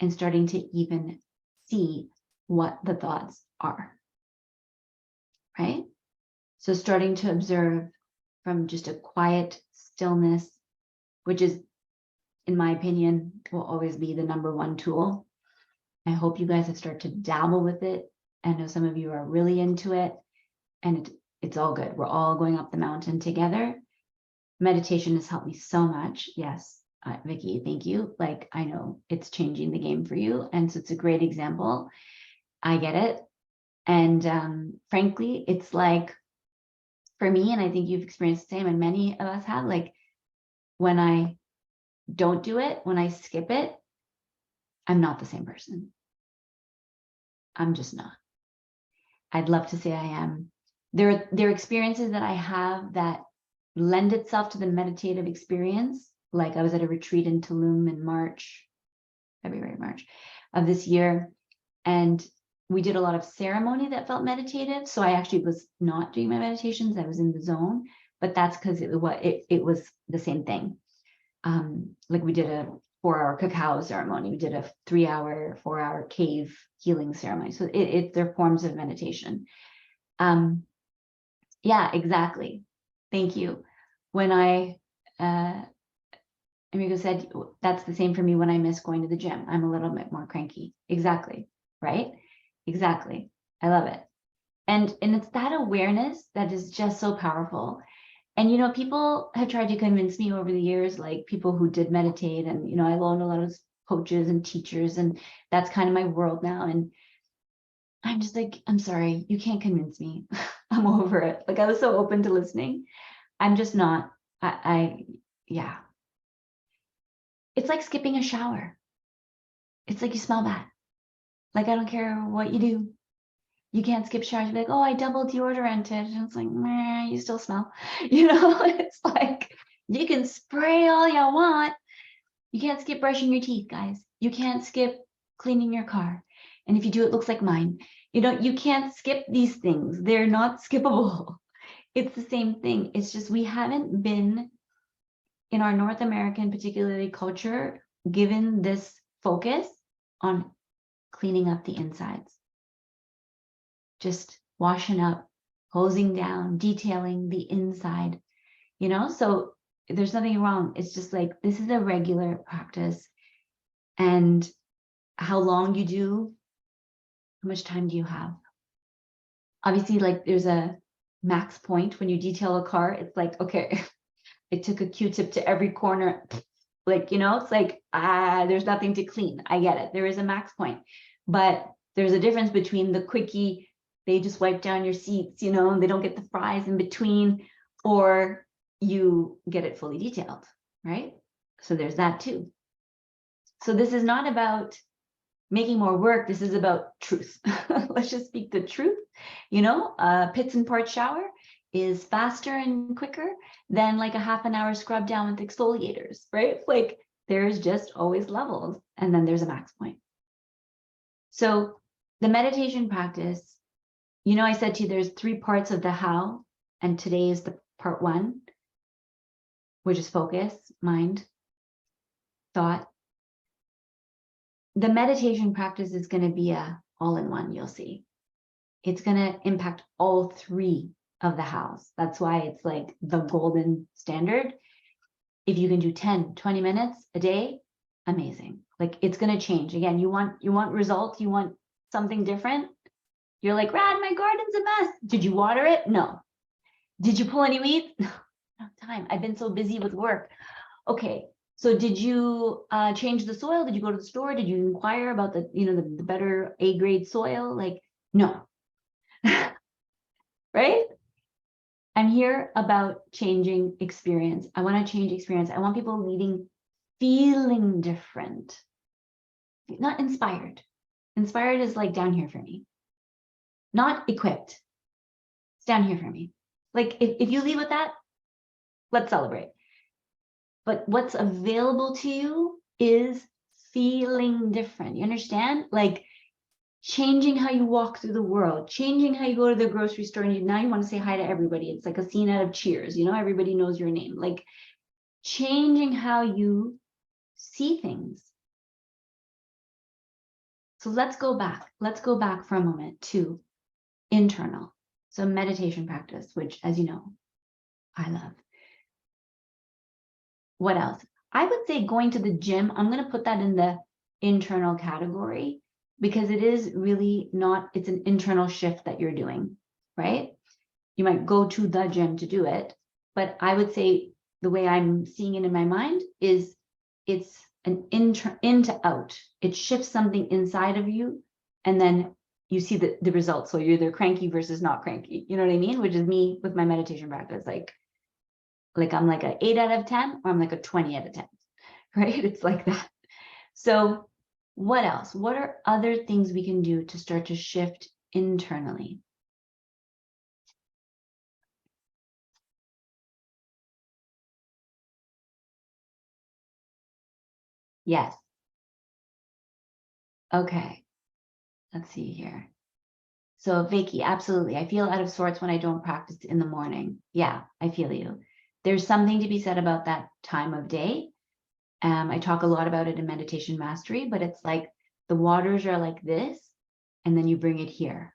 A: and starting to even see what the thoughts are, right? So starting to observe from just a quiet stillness, which is, in my opinion, will always be the number one tool. I hope you guys have started to dabble with it. I know some of you are really into it, and it's all good. We're all going up the mountain together. Meditation has helped me so much. Yes, Vicky, thank you. Like, I know it's changing the game for you. And so it's a great example. I get it. And frankly, it's like, for me, and I think you've experienced the same, and many of us have, like, when I don't do it, when I skip it, I'm not the same person. I'm just not. I'd love to say I am. There are experiences that I have that lend itself to the meditative experience. Like, I was at a retreat in Tulum in February, March of this year. And we did a lot of ceremony that felt meditative. So I actually was not doing my meditations. I was in the zone, but that's because it was the same thing. Like, we did a 4-hour cacao ceremony. We did a 3-hour, 4-hour cave healing ceremony. So they're forms of meditation. Yeah, exactly. Thank you. When Amigo said, that's the same for me when I miss going to the gym. I'm a little bit more cranky. Exactly. Right? Exactly. I love it. And it's that awareness that is just so powerful. And, people have tried to convince me over the years, like people who did meditate, and, I loaned a lot of coaches and teachers, and that's kind of my world now. And I'm just like, I'm sorry, you can't convince me. I'm over it. Like, I was so open to listening. I'm just not, yeah. It's like skipping a shower. It's like you smell bad. Like, I don't care what you do. You can't skip showers. You'd be like, oh, I double deodoranted. And it's like, meh, you still smell. It's like, you can spray all you want. You can't skip brushing your teeth, guys. You can't skip cleaning your car. And if you do, it looks like mine. You can't skip these things. They're not skippable. It's the same thing. It's just we haven't been, in our North American, particularly culture, given this focus on cleaning up the insides. Just washing up, hosing down, detailing the inside, so there's nothing wrong. It's just like, this is a regular practice. And how long you do, how much time do you have? Obviously, like, there's a max point when you detail a car. It's like, okay, I took a Q-tip to every corner, Like, it's like, there's nothing to clean. I get it. There is a max point, but there's a difference between the quickie, they just wipe down your seats, and they don't get the fries in between, or you get it fully detailed, right? So there's that too. So this is not about making more work. This is about truth. Let's just speak the truth. Pits and parts shower is faster and quicker than like a half an hour scrub down with exfoliators, right? Like there's just always levels, and then there's a max point. So the meditation practice, I said to you, there's 3 parts of the how, and today is the part 1, which is focus, mind, thought. The meditation practice is going to be a all-in-one, you'll see. It's going to impact all 3 of the hows. That's why it's like the golden standard. If you can do 10, 20 minutes a day, amazing. Like it's going to change. Again, you want results, you want something different. You're like, Rad, my garden's a mess. Did you water it? No. Did you pull any weeds? No, no time. I've been so busy with work. Okay. So did you change the soil? Did you go to the store? Did you inquire about the better A-grade soil? Like, no. Right? I'm here about changing experience. I want to change experience. I want people leaving feeling different, not inspired. Inspired is like down here for me, not equipped. It's down here for me. Like if you leave with that, let's celebrate. But what's available to you is feeling different. You understand? Like changing how you walk through the world, changing how you go to the grocery store, and now you want to say hi to everybody. It's like a scene out of Cheers, everybody knows your name. Like changing how you see things. So let's go back. Let's go back for a moment to internal. So meditation practice, which, as you know, I love. What else? I would say going to the gym. I'm going to put that in the internal category, because it is really not, it's an internal shift that you're doing, right? You might go to the gym to do it, but I would say the way I'm seeing it in my mind is it's an in to out. It shifts something inside of you, and then you see the results. So you're either cranky versus not cranky. You know what I mean? Which is me with my meditation practice. Like I'm like an 8 out of 10, or I'm like a 20 out of 10, right? It's like that. So what else? What are other things we can do to start to shift internally? Yes. Okay. Let's see here. So Vicky, absolutely. I feel out of sorts when I don't practice in the morning. Yeah, I feel you. There's something to be said about that time of day. I talk a lot about it in Meditation Mastery, but it's like the waters are like this, and then you bring it here.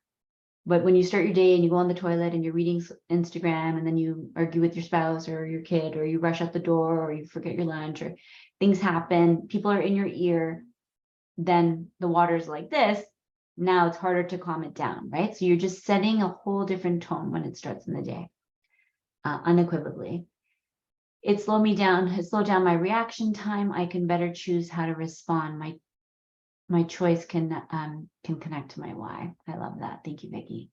A: But when you start your day and you go on the toilet and you're reading Instagram, and then you argue with your spouse or your kid, or you rush out the door, or you forget your lunch, or things happen, people are in your ear, then the water's like this. Now it's harder to calm it down, right? So you're just setting a whole different tone when it starts in the day, unequivocally. It slowed me down. It slowed down my reaction time. I can better choose how to respond. My choice can connect to my why. I love that. Thank you, Vicky.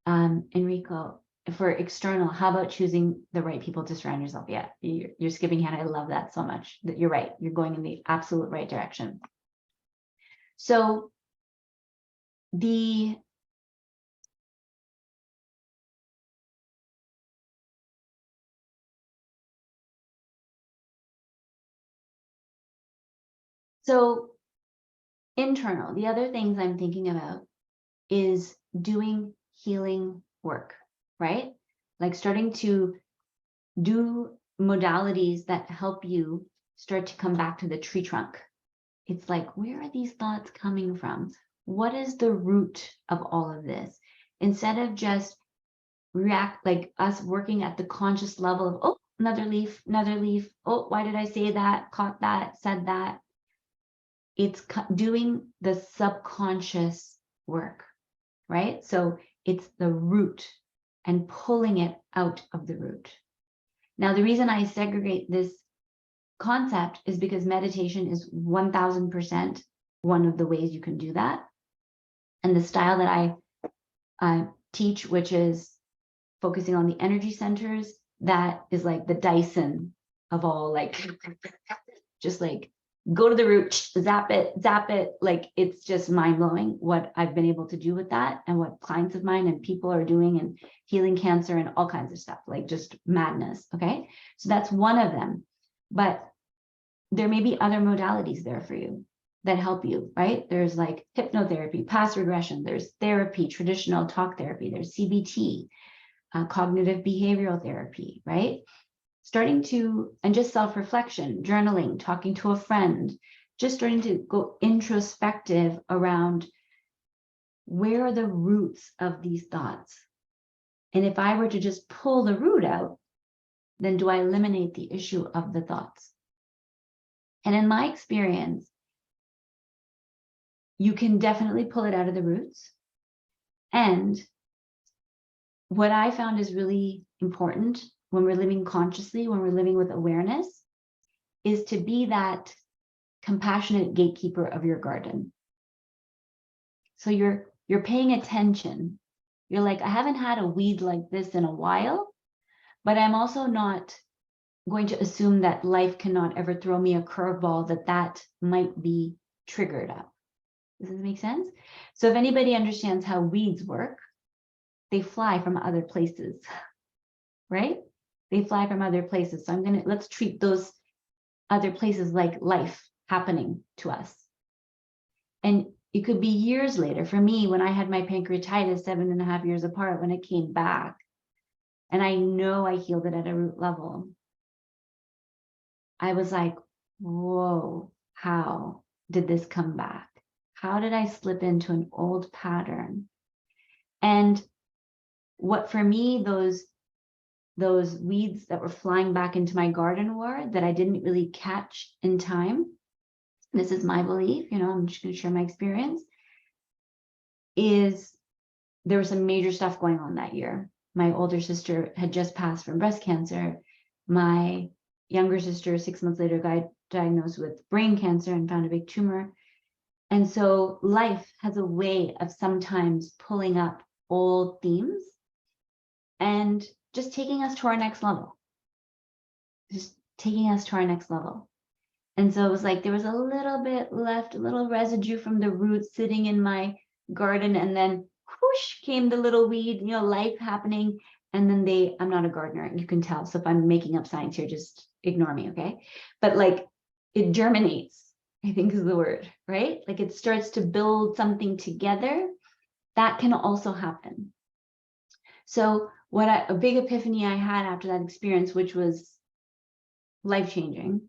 A: Enrico, for external, how about choosing the right people to surround yourself? Yeah, you're skipping ahead. I love that so much. You're right. You're going in the absolute right direction. So internal, the other things I'm thinking about is doing healing work, right? Like starting to do modalities that help you start to come back to the tree trunk. It's like, where are these thoughts coming from? What is the root of all of this? Instead of just react, like us working at the conscious level of, oh, another leaf. Oh, why did I say that? Caught that, said that. It's doing the subconscious work, right? So it's the root and pulling it out of the root. Now, the reason I segregate this concept is because meditation is 1000% one of the ways you can do that. And the style that I teach, which is focusing on the energy centers, that is like the Dyson of all, like, just like go to the root, zap it, like it's just mind blowing what I've been able to do with that, and what clients of mine and people are doing, and healing cancer and all kinds of stuff, like just madness. Okay, so that's one of them, but there may be other modalities there for you that help you, right? There's like hypnotherapy, past regression, there's therapy, traditional talk therapy, there's CBT, cognitive behavioral therapy, right? Starting to, and just self-reflection, journaling, talking to a friend, just starting to go introspective around where are the roots of these thoughts. And if I were to just pull the root out, then do I eliminate the issue of the thoughts? And in my experience, you can definitely pull it out of the roots. And what I found is really important when we're living consciously, when we're living with awareness, is to be that compassionate gatekeeper of your garden. So you're paying attention. You're like, I haven't had a weed like this in a while, but I'm also not going to assume that life cannot ever throw me a curveball that might be triggered up. Does this make sense? So if anybody understands how weeds work, they fly from other places, right? They fly from other places. So let's treat those other places like life happening to us. And it could be years later. For me, when I had my pancreatitis 7.5 years apart, when it came back, and I know I healed it at a root level, I was like, whoa, how did this come back? How did I slip into an old pattern? And what for me, those weeds that were flying back into my garden were, that I didn't really catch in time. This is my belief, I'm just going to share my experience, is there was some major stuff going on that year. My older sister had just passed from breast cancer. My younger sister, 6 months later, got diagnosed with brain cancer and found a big tumor. And so life has a way of sometimes pulling up old themes and just taking us to our next level. Just taking us to our next level. And so it was like there was a little bit left, a little residue from the roots sitting in my garden, and then whoosh came the little weed, life happening. And then I'm not a gardener, you can tell. So if I'm making up science here, just ignore me, okay? But like it germinates, I think is the word, right? Like it starts to build something together. That can also happen. So a big epiphany I had after that experience, which was life-changing,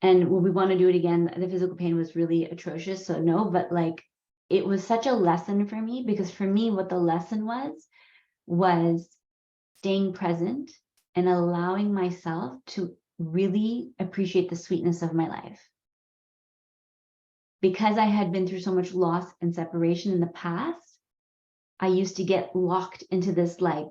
A: and will we want to do it again? The physical pain was really atrocious, so no, but like it was such a lesson for me, because for me, what the lesson was staying present and allowing myself to really appreciate the sweetness of my life. Because I had been through so much loss and separation in the past, I used to get locked into this, like,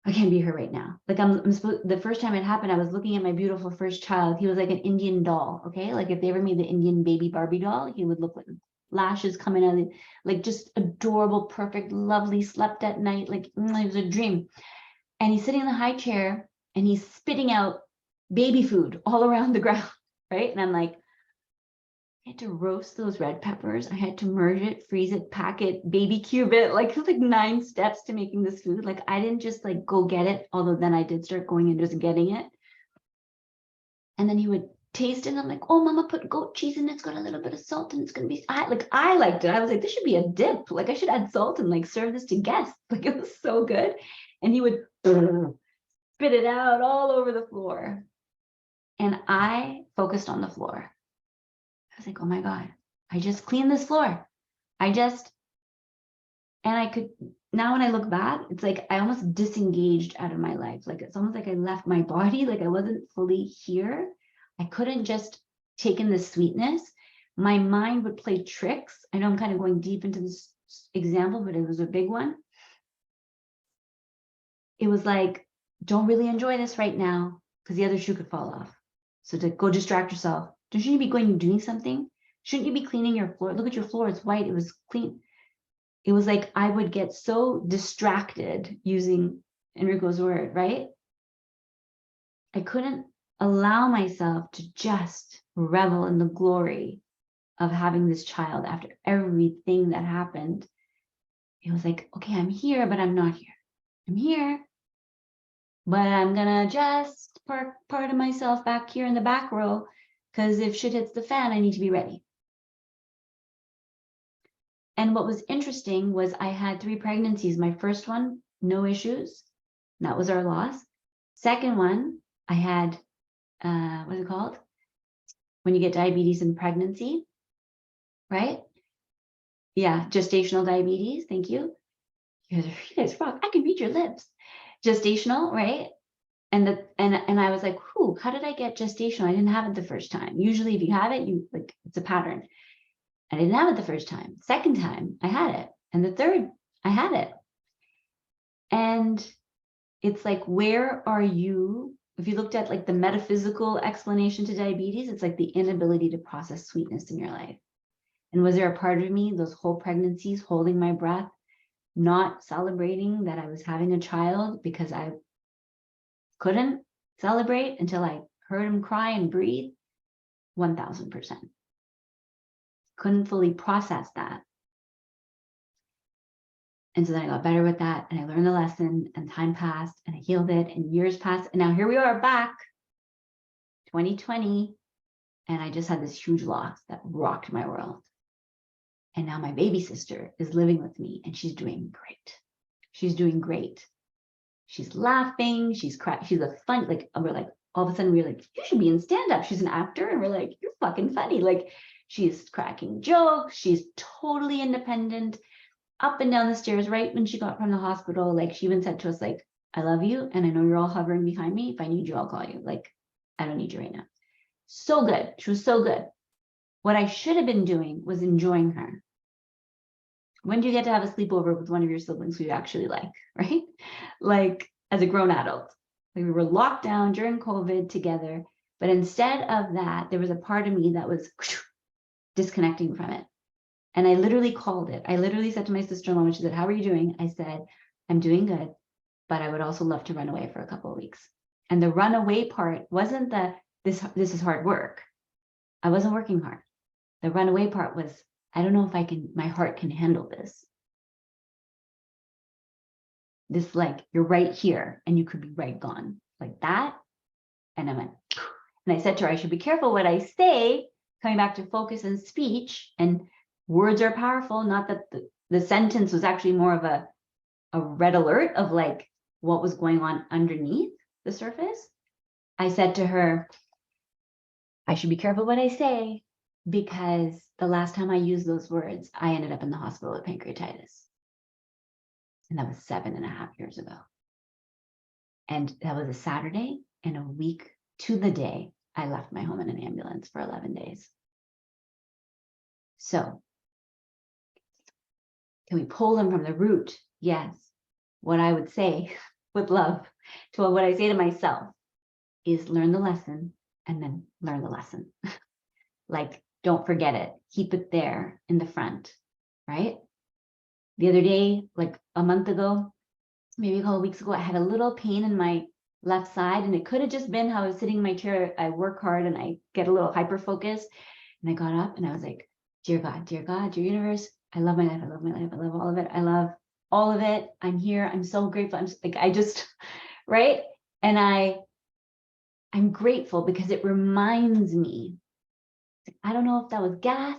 A: I can't be her right now. Like I'm supposed, the first time it happened, I was looking at my beautiful first child. He was like an Indian doll. Okay. Like if they ever made the Indian baby Barbie doll, he would look like lashes coming out, like just adorable, perfect, lovely, slept at night. Like it was a dream. And he's sitting in the high chair and he's spitting out baby food all around the ground. Right. And I'm like, I had to roast those red peppers. I had to merge it, freeze it, pack it, baby cube it. Like it was like 9 steps to making this food. Like I didn't just like go get it, although then I did start going and just getting it. And then he would taste it and I'm like, oh, mama put goat cheese in it. It's got a little bit of salt and it's gonna be, I liked it. I was like, this should be a dip. Like I should add salt and like serve this to guests. Like it was so good. And he would spit it out all over the floor. And I focused on the floor. I was like, oh my God, I just cleaned this floor. And I could, now when I look back, it's like I almost disengaged out of my life. Like it's almost like I left my body, like I wasn't fully here. I couldn't just take in the sweetness. My mind would play tricks. I know I'm kind of going deep into this example, but it was a big one. It was like, don't really enjoy this right now, because the other shoe could fall off. So to go distract yourself, shouldn't you be going and doing something? Shouldn't you be cleaning your floor? Look at your floor, it's white, it was clean. It was like I would get so distracted using Enrico's word, right? I couldn't allow myself to just revel in the glory of having this child after everything that happened. It was like, okay, I'm here, but I'm not here. I'm here, but I'm gonna just park part of myself back here in the back row, because if shit hits the fan, I need to be ready. And what was interesting was I had 3 pregnancies. My first one, no issues. That was our loss. Second one, I had, what is it called? When you get diabetes in pregnancy, right? Yeah, gestational diabetes. Thank you. You guys rock. I can read your lips. Gestational, right? And I was like, whew, how did I get gestational? I didn't have it the first time. Usually if you have it, you like, it's a pattern. I didn't have it the first time. Second time, I had it. And the third, I had it. And it's like, where are you? If you looked at like the metaphysical explanation to diabetes, it's like the inability to process sweetness in your life. And was there a part of me, those whole pregnancies, holding my breath, not celebrating that I was having a child because I couldn't celebrate until I heard him cry and breathe? 1000%. Couldn't fully process that. And so then I got better with that, and I learned the lesson, and time passed, and I healed it, and years passed, and now here we are back, 2020, and I just had this huge loss that rocked my world. And now my baby sister is living with me, and she's doing great. She's doing great. She's laughing, she's crying, she's a fun, like, we're like, all of a sudden we're like, you should be in stand-up. She's an actor, and we're like, you're fucking funny. Like, she's cracking jokes, she's totally independent, up and down the stairs. Right when she got from the hospital, like, she even said to us, like, I love you, and I know you're all hovering behind me. If I need you, I'll call you. Like, I don't need you right now. So good. She was so good. What I should have been doing was enjoying her. When do you get to have a sleepover with one of your siblings who you actually like, right? Like, as a grown adult. Like, we were locked down during COVID together, but instead of that, there was a part of me that was disconnecting from it. And I literally called it. I literally said to my sister-in-law when she said, how are you doing? I said, I'm doing good, but I would also love to run away for a couple of weeks. And the runaway part wasn't this is hard work. I wasn't working hard. The runaway part was, I don't know if my heart can handle this. This, like, you're right here and you could be right gone, like that. And I went, and I said to her, I should be careful what I say, coming back to focus and speech, and words are powerful. Not that the sentence was actually more of a red alert of like what was going on underneath the surface. I said to her, I should be careful what I say, because the last time I used those words, I ended up in the hospital with pancreatitis. And that was 7.5 years ago. And that was a Saturday, and a week to the day, I left my home in an ambulance for 11 days. So, can we pull them from the root? Yes. What I would say with love to what I say to myself is learn the lesson and then learn the lesson. Like, don't forget it. Keep it there in the front, right? The other day, like a month ago, maybe a couple of weeks ago, I had a little pain in my left side, and it could have just been how I was sitting in my chair. I work hard and I get a little hyper focused, and I got up and I was like, dear God, dear universe, I love my life. I love my life. I love all of it. I love all of it. I'm here. I'm so grateful. I'm like, I just, right? And I'm grateful because it reminds me, I don't know if that was gas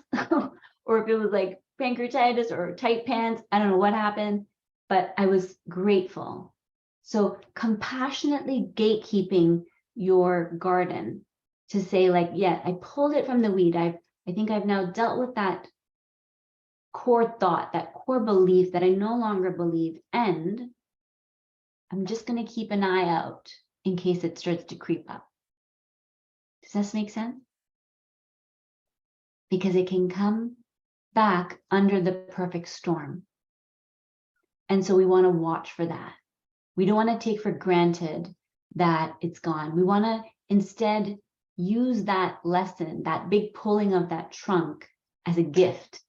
A: or if it was like pancreatitis or tight pants. I don't know what happened, but I was grateful. So compassionately gatekeeping your garden to say, like, yeah, I pulled it from the weed. I think I've now dealt with that core thought, that core belief that I no longer believe, and I'm just going to keep an eye out in case it starts to creep up. Does this make sense? Because it can come back under the perfect storm. And so we want to watch for that. We don't want to take for granted that it's gone. We want to instead use that lesson, that big pulling of that trunk, as a gift.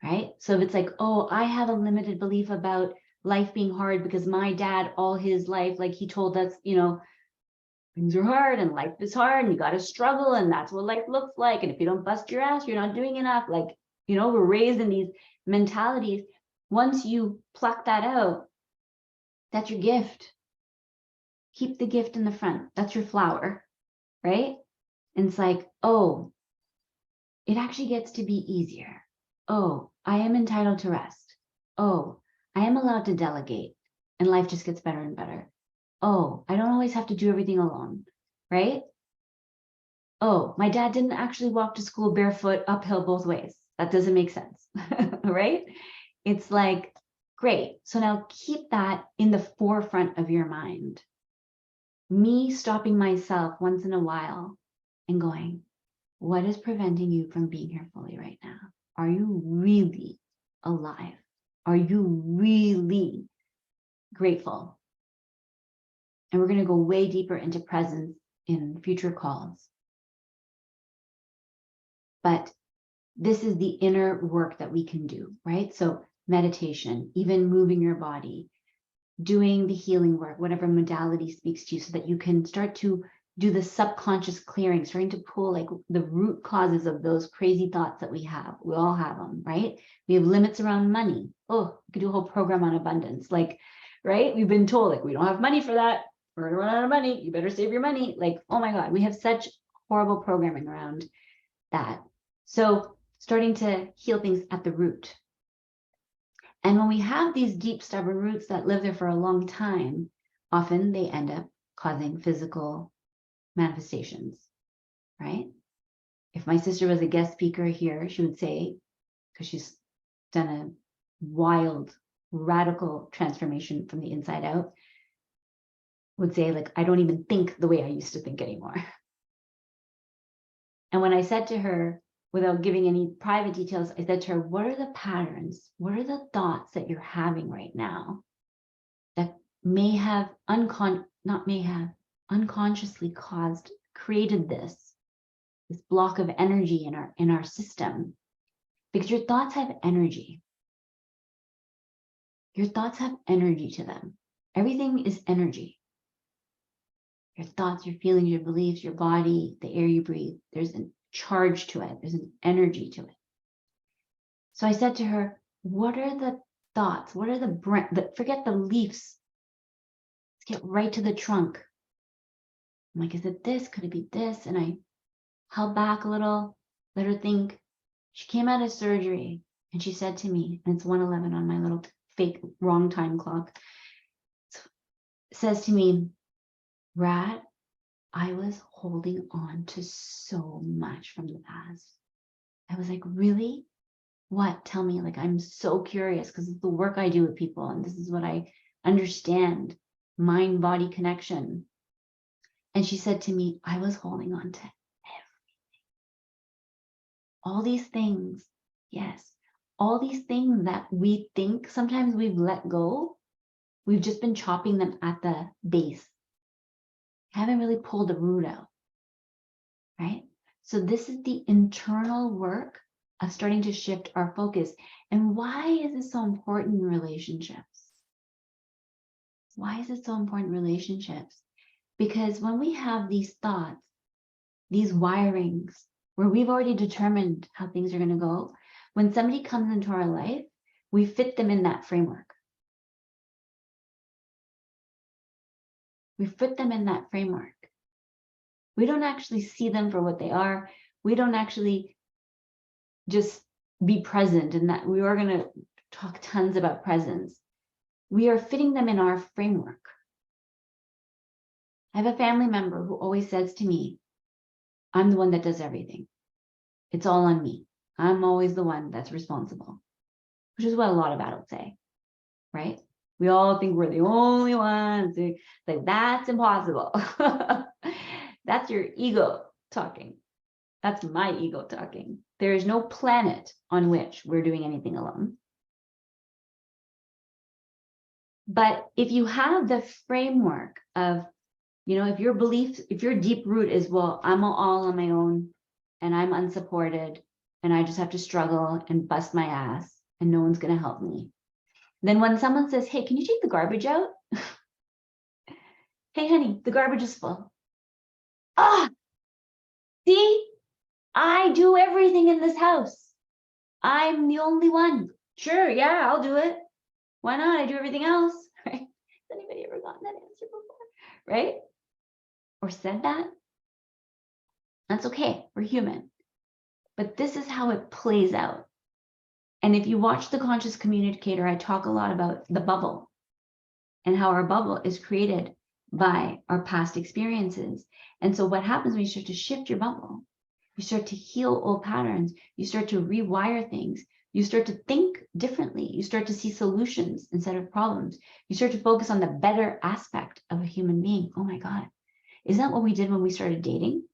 A: Right? So if it's like, oh, I have a limited belief about life being hard because my dad, all his life, like he told us, things are hard and life is hard and you got to struggle and that's what life looks like. And if you don't bust your ass, you're not doing enough. Like, we're raised in these mentalities. Once you pluck that out, that's your gift. Keep the gift in the front. That's your flower, right? And it's like, oh, it actually gets to be easier. Oh, I am entitled to rest. Oh, I am allowed to delegate and life just gets better and better. Oh, I don't always have to do everything alone, right? Oh, my dad didn't actually walk to school barefoot uphill both ways. That doesn't make sense, right? It's like, great. So now keep that in the forefront of your mind. Me stopping myself once in a while and going, what is preventing you from being here fully right now? Are you really alive? Are you really grateful? And we're going to go way deeper into presence in future calls. But this is the inner work that we can do, right? So meditation, even moving your body, doing the healing work, whatever modality speaks to you, so that you can start to do the subconscious clearing, starting to pull like the root causes of those crazy thoughts that we have. We all have them, right? We have limits around money. Oh, we could do a whole program on abundance. Like, right? We've been told like, we don't have money for that. We're gonna run out of money. You better save your money. Like, oh my God, we have such horrible programming around that. So starting to heal things at the root. And when we have these deep, stubborn roots that live there for a long time, often they end up causing physical manifestations, right? If my sister was a guest speaker here, she would say, because she's done a wild, radical transformation from the inside out, would say, like, I don't even think the way I used to think anymore. And when I said to her, without giving any private details, I said to her, what are the patterns? What are the thoughts that you're having right now that may have unconsciously created this block of energy in our system? Because your thoughts have energy. Your thoughts have energy to them. Everything is energy. Your thoughts, your feelings, your beliefs, your body, the air you breathe, there's a charge to it. There's an energy to it. So I said to her, what are the thoughts? What are forget the leaves. Let's get right to the trunk. I'm like, is it this? Could it be this? And I held back a little, let her think. She came out of surgery and she said to me, and it's 1:11 on my little fake wrong time clock, says to me, Rat, I was holding on to so much from the past. I was like, really? What? Tell me. Like, I'm so curious because it's the work I do with people and this is what I understand, mind-body connection. And she said to me, I was holding on to everything. All these things, yes, all these things that we think sometimes we've let go, we've just been chopping them at the base. Haven't really pulled the root out, right? So this is the internal work of starting to shift our focus. And why is this so important in relationships? Why is it so important in relationships? Because when we have these thoughts, these wirings, where we've already determined how things are going to go, when somebody comes into our life, we fit them in that framework. We fit them in that framework. We don't actually see them for what they are. We don't actually just be present, and that we are going to talk tons about presence. We are fitting them in our framework. I have a family member who always says to me, I'm the one that does everything. It's all on me. I'm always the one that's responsible, which is what a lot of adults say, right? We all think we're the only ones. Like, that's impossible. That's your ego talking. That's my ego talking. There is no planet on which we're doing anything alone. But if you have the framework of, if your belief, if your deep root is, well, I'm all on my own and I'm unsupported and I just have to struggle and bust my ass and no one's going to help me. Then when someone says, hey, can you take the garbage out? Hey, honey, the garbage is full. Ah, see, I do everything in this house. I'm the only one. Sure, yeah, I'll do it. Why not? I do everything else, right? Has anybody ever gotten that answer before, right? Or said that? That's okay, we're human. But this is how it plays out. And if you watch The Conscious Communicator, I talk a lot about the bubble and how our bubble is created by our past experiences. And so what happens when you start to shift your bubble? You start to heal old patterns. You start to rewire things. You start to think differently. You start to see solutions instead of problems. You start to focus on the better aspect of a human being. Oh my God. Is that what we did when we started dating?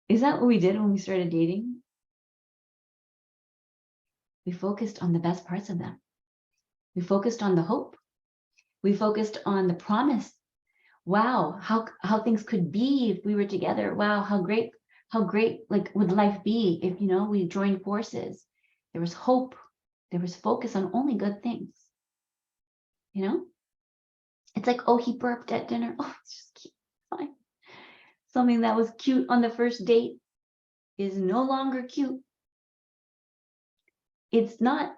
A: Is that what we did when we started dating? We focused on the best parts of them. We focused on the hope. We focused on the promise. Wow, how things could be if we were together. Wow, how great like would life be if we joined forces. There was hope. There was focus on only good things. It's like, oh, he burped at dinner. Oh, it's just cute. Fine. Something that was cute on the first date is no longer cute. It's not,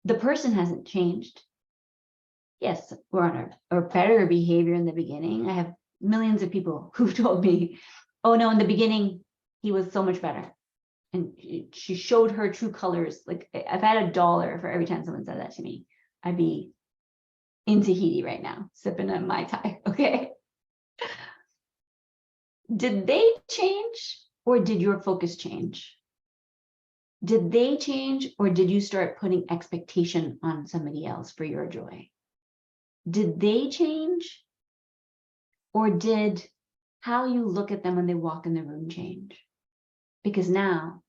A: the person hasn't changed. Yes, we're on our better behavior in the beginning. I have millions of people who've told me, oh no, in the beginning, he was so much better. And she showed her true colors. Like, if I had $1 for every time someone said that to me, I'd be in Tahiti right now, sipping a Mai Tai, okay? Did they change or did your focus change? Did they change or did you start putting expectation on somebody else for your joy? Did they change or did how you look at them when they walk in the room change? Because now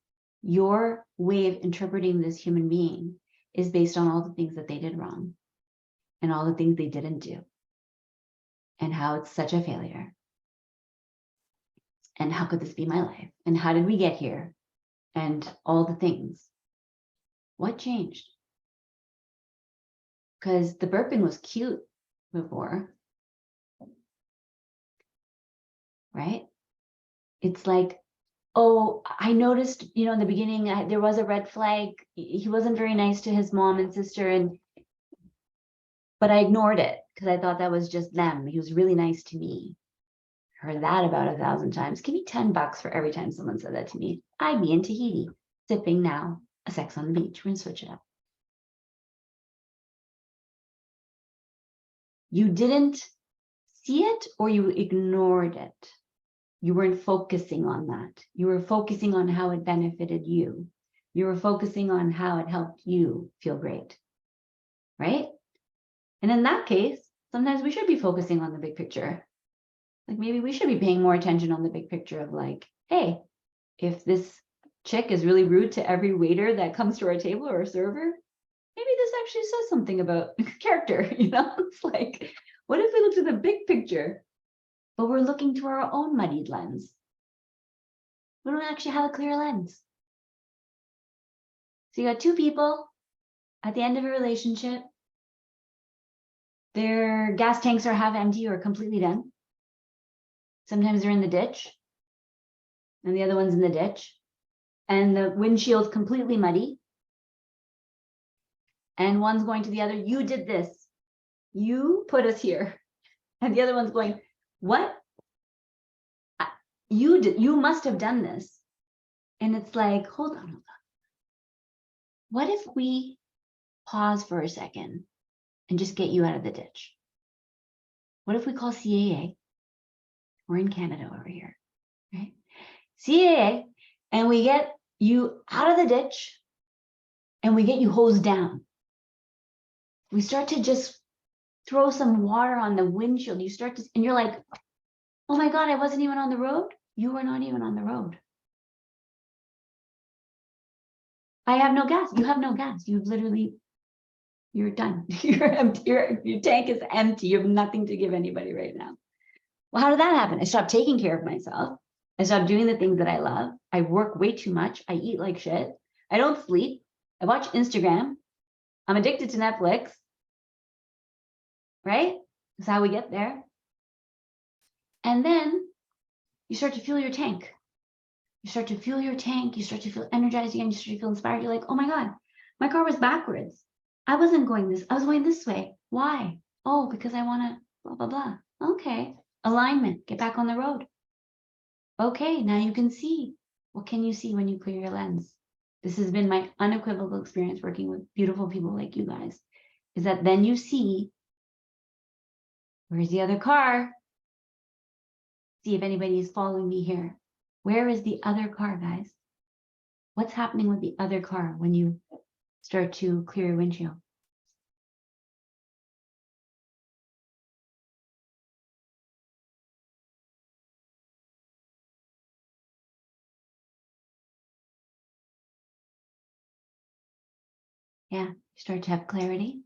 A: your way of interpreting this human being is based on all the things that they did wrong and all the things they didn't do and how it's such a failure. And how could this be my life? And how did we get here? And all the things. What changed? Because the burping was cute before, right? It's like, oh, I noticed, in the beginning, there was a red flag. He wasn't very nice to his mom and sister, but I ignored it because I thought that was just them. He was really nice to me. Heard that about 1,000 times. Give me $10 for every time someone said that to me. I'd be in Tahiti, sipping now a sex on the beach. We're gonna switch it up. You didn't see it or you ignored it. You weren't focusing on that. You were focusing on how it benefited you. You were focusing on how it helped you feel great, right? And in that case, sometimes we should be focusing on the big picture. Like maybe we should be paying more attention on the big picture of like, hey, if this chick is really rude to every waiter that comes to our table or a server, maybe this actually says something about character, It's like, what if we looked at the big picture, but we're looking through our own muddied lens? We don't actually have a clear lens. So you got two people at the end of a relationship. Their gas tanks are half empty or completely done. Sometimes they're in the ditch and the other one's in the ditch and the windshield's completely muddy. And one's going to the other, you did this. You put us here. And the other one's going, what? You must have done this. And it's like, hold on. What if we pause for a second and just get you out of the ditch? What if we call CAA? We're in Canada over here, right? CAA, and we get you out of the ditch and we get you hosed down. We start to just throw some water on the windshield. You start to, and you're like, oh my God, I wasn't even on the road. You were not even on the road. I have no gas. You have no gas. You've literally You're done. You're empty. Your tank is empty. You have nothing to give anybody right now. Well, how did that happen? I stopped taking care of myself. I stopped doing the things that I love. I work way too much. I eat like shit. I don't sleep. I watch Instagram. I'm addicted to Netflix. Right? That's how we get there. And then you start to fuel your tank. You start to fuel your tank. You start to feel energized again. You start to feel inspired. You're like, oh my God, my car was backwards. I wasn't going this. I was going this way. Why? Oh, because I want to blah, blah, blah. Okay. Alignment. Get back on the road. Okay. Now you can see. What can you see when you clear your lens? This has been my unequivocal experience working with beautiful people like you guys, is that then you see, where's the other car? See if anybody is following me here. Where is the other car, guys? What's happening with the other car when you start to clear your windshield? Yeah, you start to have clarity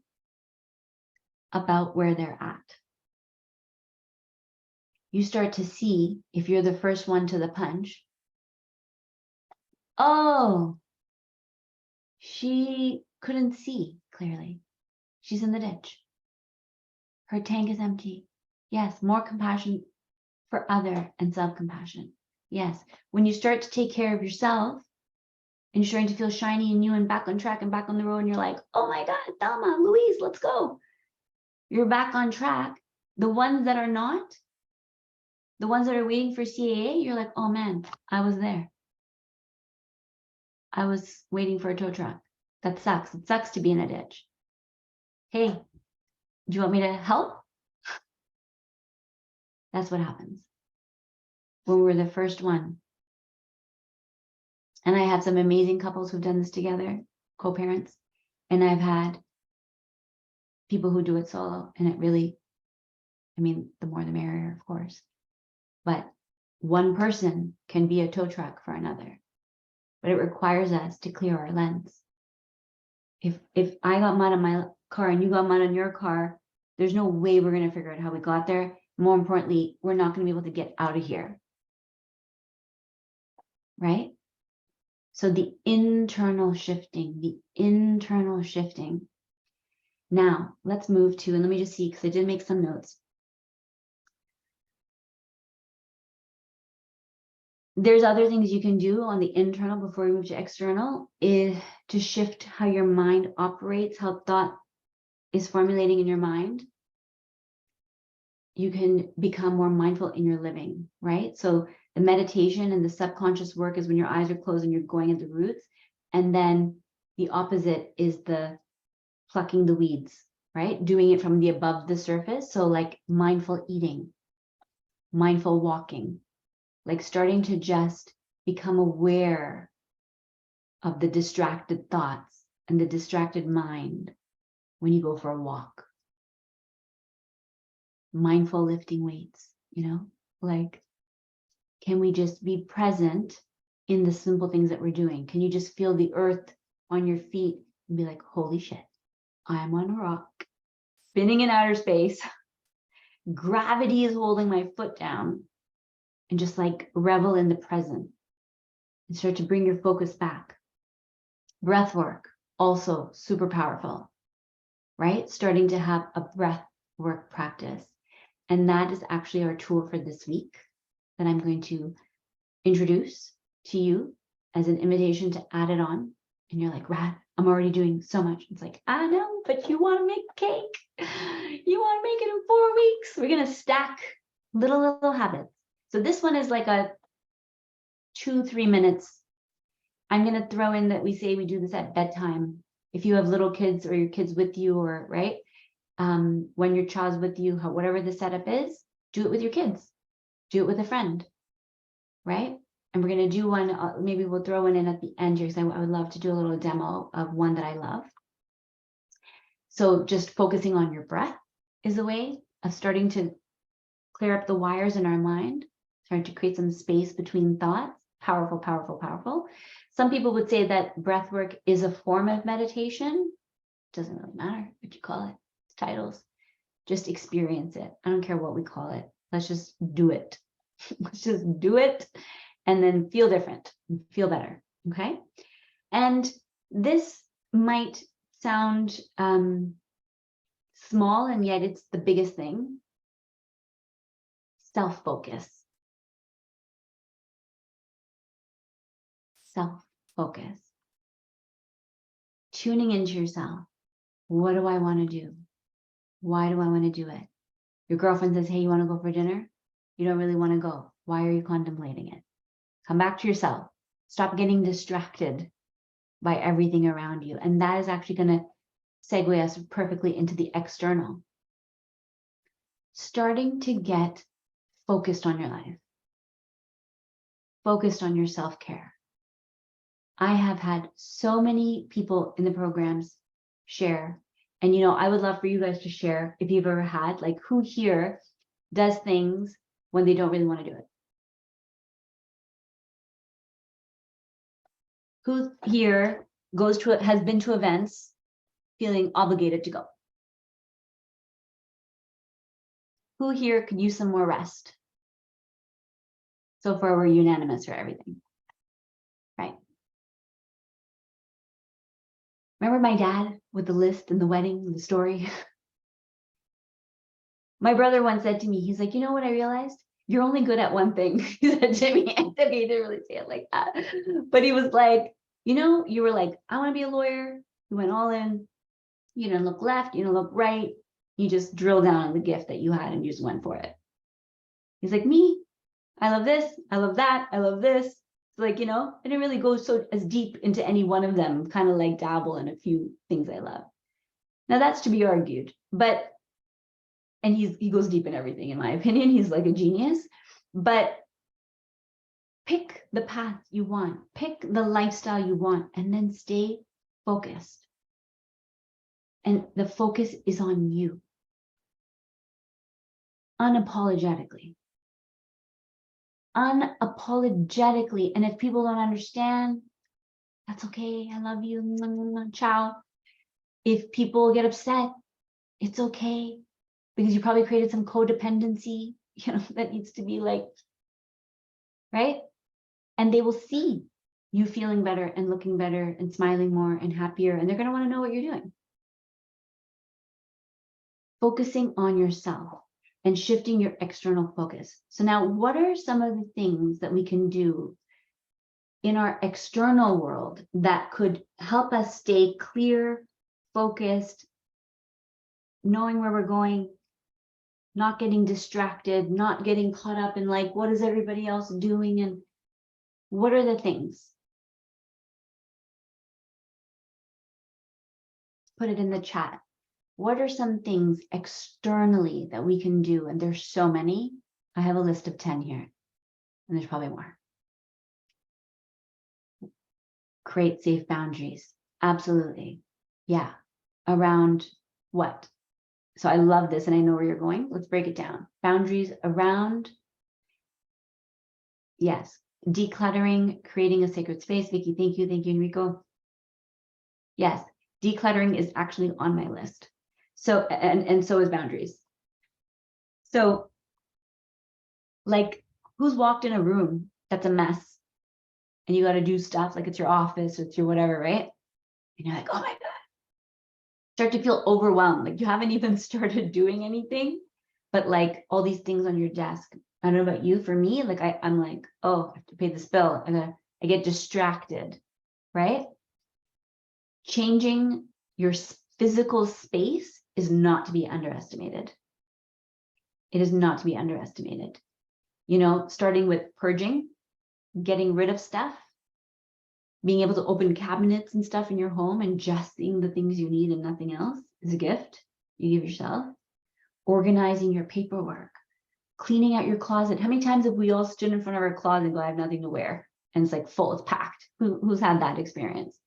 A: about where they're at. You start to see, if you're the first one to the punch, oh, she couldn't see clearly. She's in the ditch. Her tank is empty. Yes, more compassion for other and self-compassion. Yes, when you start to take care of yourself and you're starting to feel shiny and new and back on track and back on the road, and you're like, oh my God, Thelma, Louise, let's go. You're back on track. The ones that are not, the ones that are waiting for CAA, you're like, oh man, I was there. I was waiting for a tow truck. That sucks. It sucks to be in a ditch. Hey, do you want me to help? That's what happens when we're the first one. And I have some amazing couples who've done this together, co-parents, and I've had people who do it solo, and it really, I mean, the more the merrier, of course. But one person can be a tow truck for another, but it requires us to clear our lens. If I got mud on my car and you got mud on your car, there's no way we're going to figure out how we got there. More importantly, we're not going to be able to get out of here. Right? So the internal shifting. Now, let's move to, and let me just see, because I did make some notes. There's other things you can do on the internal before we move to external, is to shift how your mind operates, how thought is formulating in your mind. You can become more mindful in your living, right? So the meditation and the subconscious work is when your eyes are closed and you're going at the roots. And then the opposite is the plucking the weeds, right? Doing it from the above the surface. So like mindful eating, mindful walking, like starting to just become aware of the distracted thoughts and the distracted mind when you go for a walk. Mindful lifting weights, like, can we just be present in the simple things that we're doing? Can you just feel the earth on your feet and be like, holy shit, I'm on a rock, spinning in outer space. Gravity is holding my foot down, and just like revel in the present and start to bring your focus back. Breath work, also super powerful, right? Starting to have a breath work practice. And that is actually our tool for this week that I'm going to introduce to you as an invitation to add it on. And you're like, Rad, I'm already doing so much. It's like, I know, but you want to make cake. You want to make it in 4 weeks. We're going to stack little habits. So this one is like a 2-3 minutes. I'm going to throw in that we say we do this at bedtime. If you have little kids or your kids with you, or right, when your child's with you, whatever the setup is, do it with your kids. Do it with a friend, right? And we're going to do one, maybe we'll throw one in at the end here, because I would love to do a little demo of one that I love. So just focusing on your breath is a way of starting to clear up the wires in our mind, starting to create some space between thoughts. Powerful, powerful, powerful. Some people would say that breath work is a form of meditation. Doesn't really matter what you call it. It's titles. Just experience it. I don't care what we call it. Let's just do it. Let's just do it and then feel different, feel better. Okay. And this might sound small, and yet it's the biggest thing. Self-focus. Self-focus. Tuning into yourself. What do I want to do? Why do I want to do it? Your girlfriend says, hey, you want to go for dinner? You don't really want to go. Why are you contemplating it? Come back to yourself. Stop getting distracted by everything around you. And that is actually going to segue us perfectly into the external. Starting to get focused on your life. Focused on your self-care. I have had so many people in the programs share. And, I would love for you guys to share if you've ever had, like, who here does things when they don't really want to do it? Who here has been to events feeling obligated to go? Who here could use some more rest? So far, we're unanimous for everything, right? Remember my dad with the list and the wedding and the story? My brother once said to me, he's like, you know what I realized? You're only good at one thing. He said to me, okay, he didn't really say it like that. But he was like, you were like, I want to be a lawyer. You went all in. You didn't look left. You didn't look right. You just drilled down on the gift that you had and you just went for it. He's like, me, I love this. I love that. I love this. Like, I didn't really go as deep into any one of them, kind of like dabble in a few things I love. Now that's to be argued, and he goes deep in everything, in my opinion. He's like a genius, but pick the path you want, pick the lifestyle you want, and then stay focused. And the focus is on you. Unapologetically. Unapologetically. And if people don't understand, that's okay. I love you. Ciao. If people get upset, it's okay. Because you probably created some codependency, that needs to be like, right? And they will see you feeling better and looking better and smiling more and happier. And they're going to want to know what you're doing. Focusing on yourself and shifting your external focus. So now, what are some of the things that we can do in our external world that could help us stay clear, focused, knowing where we're going, not getting distracted, not getting caught up in like, what is everybody else doing? And what are the things? Put it in the chat. What are some things externally that we can do? And there's so many. I have a list of 10 here, and there's probably more. Create safe boundaries. Absolutely. Yeah. Around what? So I love this and I know where you're going. Let's break it down. Boundaries around, yes, decluttering, creating a sacred space. Vicky, thank you. Thank you, Enrico. Yes, decluttering is actually on my list. So, and so is boundaries. So, like, who's walked in a room that's a mess and you got to do stuff like it's your office or it's your whatever, right? And you're like, oh my God. Start to feel overwhelmed. Like you haven't even started doing anything, but like all these things on your desk. I don't know about you. For me, like I'm like, oh, I have to pay this bill. I get distracted, right? Changing your physical space is not to be underestimated. It is not to be underestimated. Starting with purging, getting rid of stuff, being able to open cabinets and stuff in your home and just seeing the things you need and nothing else is a gift you give yourself. Organizing your paperwork, cleaning out your closet. How many times have we all stood in front of our closet and go, I have nothing to wear? And it's like full, it's packed. Who's had that experience,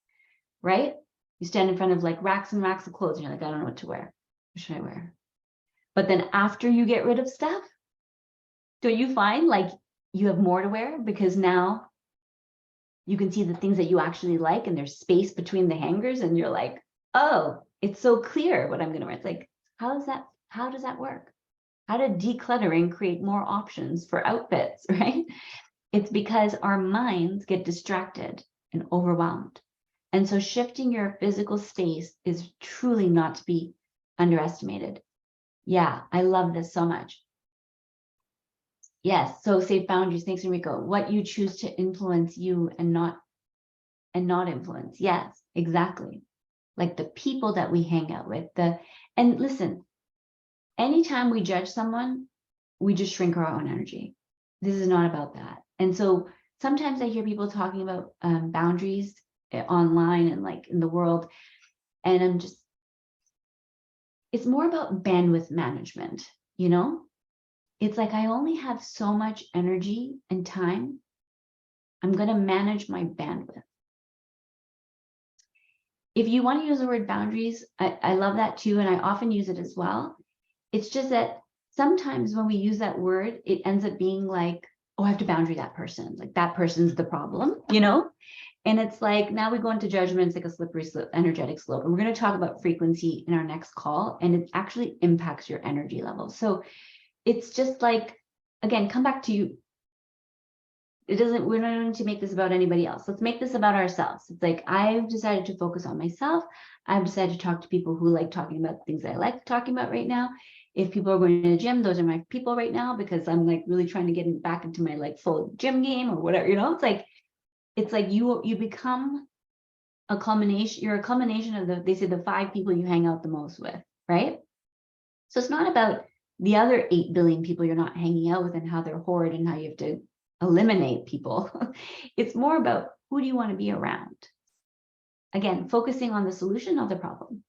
A: right? You stand in front of like racks and racks of clothes and you're like, I don't know what to wear. What should I wear? But then after you get rid of stuff, don't you find like you have more to wear because now you can see the things that you actually like and there's space between the hangers and you're like, oh, it's so clear what I'm going to wear. It's like, how does that work? How did decluttering create more options for outfits, right? It's because our minds get distracted and overwhelmed. And so shifting your physical space is truly not to be underestimated. Yeah, I love this so much. Yes, so safe boundaries. Thanks, Enrico. What you choose to influence you and not influence. Yes, exactly. Like the people that we hang out with. And listen, anytime we judge someone, we just shrink our own energy. This is not about that. And so sometimes I hear people talking about boundaries online and like in the world, and I'm just, it's more about bandwidth management, you know? It's like I only have so much energy and time. I'm going to manage my bandwidth. If you want to use the word boundaries, I love that too, and I often use it as well. It's just that sometimes when we use that word, it ends up being like, oh, I have to boundary that person. Like that person's the problem, you know? And it's like, now we go into judgment. It's like a slippery slope, energetic slope. And we're going to talk about frequency in our next call, and it actually impacts your energy level. So it's just like, again, come back to you. We're not going to make this about anybody else. Let's make this about ourselves. It's like, I've decided to focus on myself. I've decided to talk to people who like talking about things I like talking about right now. If people are going to the gym, those are my people right now, because I'm like really trying to get back into my like full gym game or whatever, you know. It's like you become a culmination. You're a culmination of they say the 5 people you hang out the most with, right? So it's not about the other 8 billion people you're not hanging out with and how they're horrid and how you have to eliminate people. It's more about who do you want to be around? Again, focusing on the solution of the problem.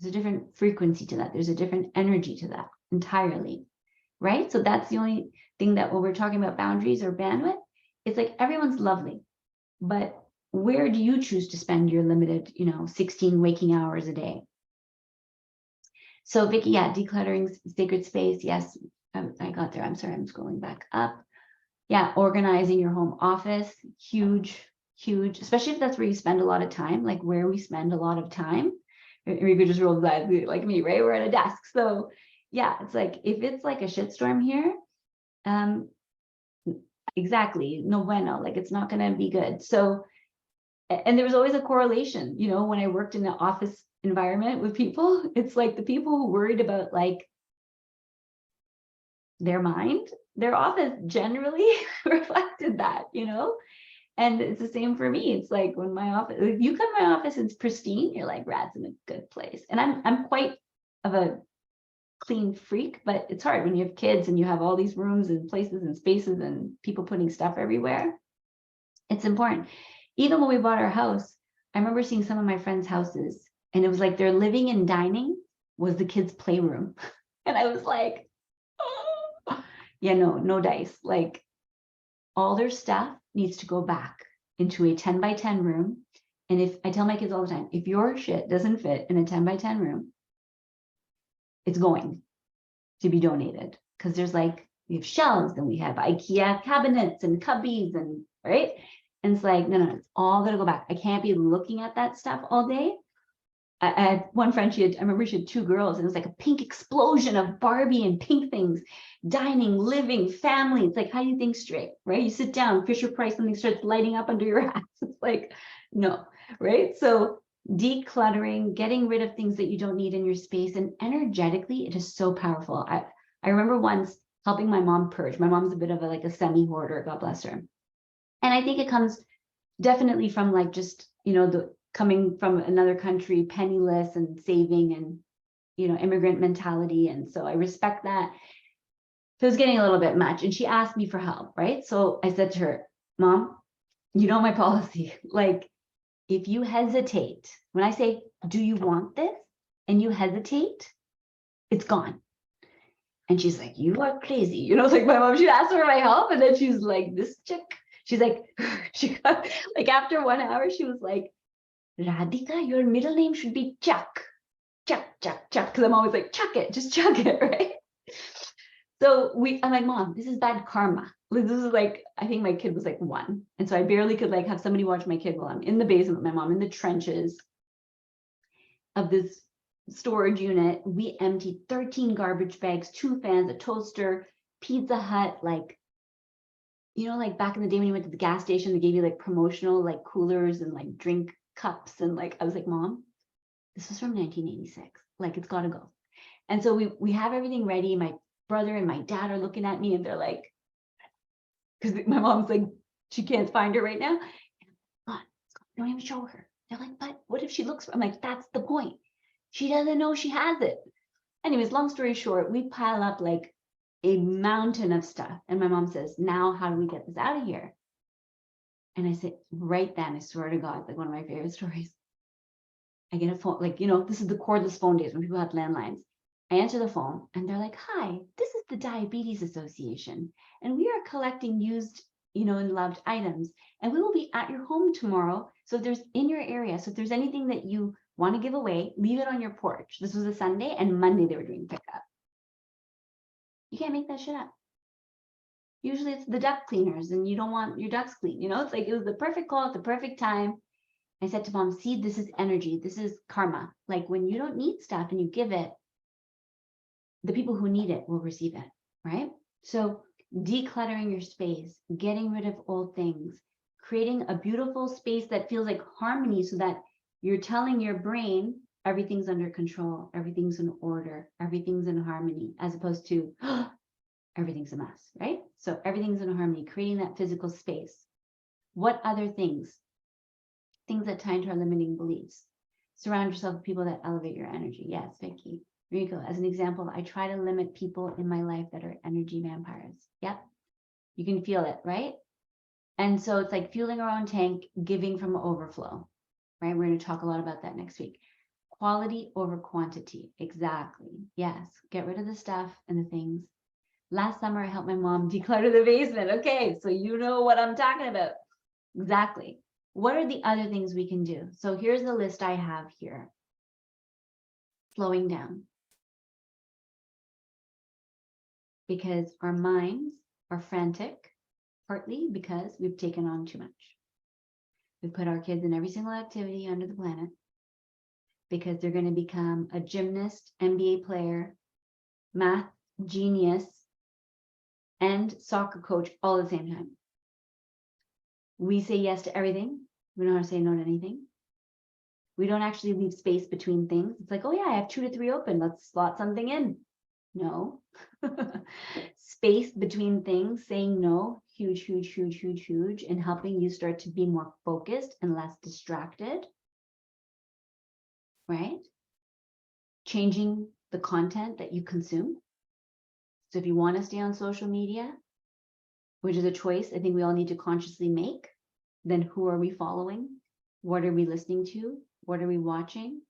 A: There's a different frequency to that. There's a different energy to that entirely, right? So that's the only thing that when we're talking about boundaries or bandwidth, it's like everyone's lovely, but where do you choose to spend your limited, 16 waking hours a day? So Vicky, yeah, decluttering sacred space. Yes, I got there. I'm sorry, I'm scrolling back up. Yeah, organizing your home office, huge, especially if that's where you spend a lot of time, like where we spend a lot of time. You could just roll that like me, right? We're at a desk. So yeah, it's like, if it's like a shitstorm here, exactly, no bueno, like it's not going to be good. So, and there was always a correlation, when I worked in the office environment with people, it's like the people who worried about like their mind, their office generally reflected that, and it's the same for me. It's like when my office, if you come to my office, it's pristine, you're like, Rad's in a good place. And I'm quite of a clean freak, but it's hard when you have kids and you have all these rooms and places and spaces and people putting stuff everywhere. It's important. Even when we bought our house, I remember seeing some of my friends' houses, and it was like their living and dining was the kids' playroom. And I was like, oh. Yeah, no dice. Like all their stuff needs to go back into a 10 by 10 room. And if I tell my kids all the time, if your shit doesn't fit in a 10 by 10 room, it's going to be donated. Because there's like, we have shelves and we have IKEA cabinets and cubbies and right. And it's like, no, it's all gonna go back. I can't be looking at that stuff all day. I had one friend, I remember she had 2 girls, and it was like a pink explosion of Barbie and pink things, dining, living, family. It's like, how do you think straight, right? You sit down, Fisher Price, something starts lighting up under your ass. It's like, no, right? So decluttering, getting rid of things that you don't need in your space, and energetically, it is so powerful. I remember once helping my mom purge. My mom's a bit of a semi-hoarder, God bless her. And I think it comes definitely from like just, coming from another country, penniless and saving and, immigrant mentality. And so I respect that. So it was getting a little bit much. And she asked me for help, right? So I said to her, Mom, you know my policy. Like, if you hesitate, when I say, do you want this? And you hesitate, it's gone. And she's like, you are crazy. It's like my mom, she'd ask for my help. And then she's like, this chick, she's like, she got like after 1 hour, she was like, Radhika, your middle name should be Chuck. Chuck. Because I'm always like, chuck it, just chuck it, right? So I'm like, Mom, this is bad karma. This is like, I think my kid was like 1. And so I barely could like have somebody watch my kid while I'm in the basement with my mom in the trenches. of this storage unit. We emptied 13 garbage bags, 2 fans, a toaster, Pizza Hut, like, you know, like back in the day when you went to the gas station, they gave you like promotional like coolers and like drink cups. And like, I was like, Mom, this was from 1986. Like, it's got to go. And so we have everything ready. My brother and my dad are looking at me and they're like, because my mom's like, she can't find her right now. Don't even show her. They're like, but what if she looks for, I'm like, that's the point. She doesn't know she has it. Anyways, long story short, we pile up like a mountain of stuff. And my mom says, now how do we get this out of here? And I said, right then, I swear to God, like one of my favorite stories. I get a phone, like, you know, this is the cordless phone days when people have landlines. I answer the phone and they're like, hi, this is the Diabetes Association. And we are collecting used, you know, and loved items. And we will be at your home tomorrow. So if there's in your area, so if there's anything that you want to give away, leave it on your porch. This was a Sunday, and Monday they were doing pickup. You can't make that shit up. Usually it's the duct cleaners and you don't want your ducts clean. You know, it's like it was the perfect call at the perfect time. I said to Mom, see, this is energy. This is karma. Like when you don't need stuff and you give it, the people who need it will receive it, right? So decluttering your space, getting rid of old things, creating a beautiful space that feels like harmony so that you're telling your brain everything's under control, everything's in order, everything's in harmony, as opposed to everything's a mess, right? So everything's in harmony, creating that physical space. What other things? Things that tie into our limiting beliefs. Surround yourself with people that elevate your energy. Yes, Vicky. Here you go. As an example, I try to limit people in my life that are energy vampires. Yep. You can feel it, right? And so it's like fueling our own tank, giving from overflow, right? We're going to talk a lot about that next week. Quality over quantity. Exactly. Yes. Get rid of the stuff and the things. Last summer, I helped my mom declutter the basement. Okay. So you know what I'm talking about. Exactly. What are the other things we can do? So here's the list I have here. Slowing down. Because our minds are frantic, partly because we've taken on too much. We've put our kids in every single activity under the planet because they're going to become a gymnast, NBA player, math genius, and soccer coach all at the same time. We say yes to everything. We don't know how to say no to anything. We don't actually leave space between things. It's like, oh yeah, I have 2 to 3 open. Let's slot something in. No. Space between things, saying no, huge, huge, huge, huge, huge, and helping you start to be more focused and less distracted, right? Changing the content that you consume. So if you want to stay on social media, which is a choice I think we all need to consciously make, then who are we following? What are we listening to? What are we watching?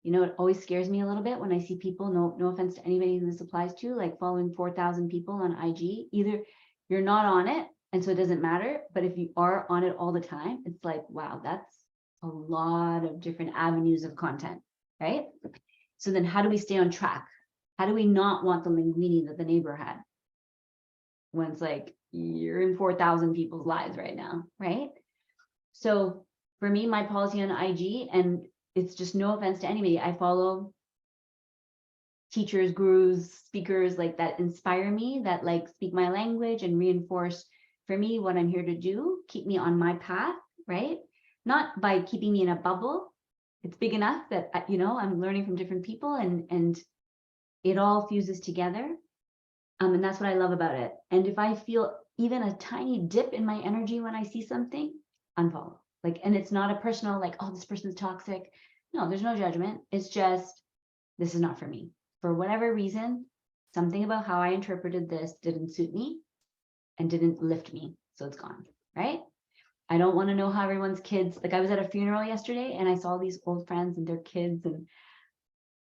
A: You know, it always scares me a little bit when I see people, no offense to anybody who this applies to, like following 4,000 people on IG. Either you're not on it, and so it doesn't matter. But if you are on it all the time, it's like, wow, that's a lot of different avenues of content, right? So then how do we stay on track? How do we not want the linguini that the neighbor had? When it's like, you're in 4,000 people's lives right now, right? So for me, my policy on IG, and it's just no offense to anybody, I follow teachers, gurus, speakers like that inspire me, that like speak my language and reinforce for me what I'm here to do, keep me on my path, right? Not by keeping me in a bubble. It's big enough that, you know, I'm learning from different people and it all fuses together. And that's what I love about it. And if I feel even a tiny dip in my energy when I see something, unfollow. Like, and it's not a personal, like, oh, this person's toxic. No, there's no judgment. It's just, this is not for me. For whatever reason, something about how I interpreted this didn't suit me and didn't lift me. So it's gone, right? I don't want to know how everyone's kids, like I was at a funeral yesterday and I saw these old friends and their kids and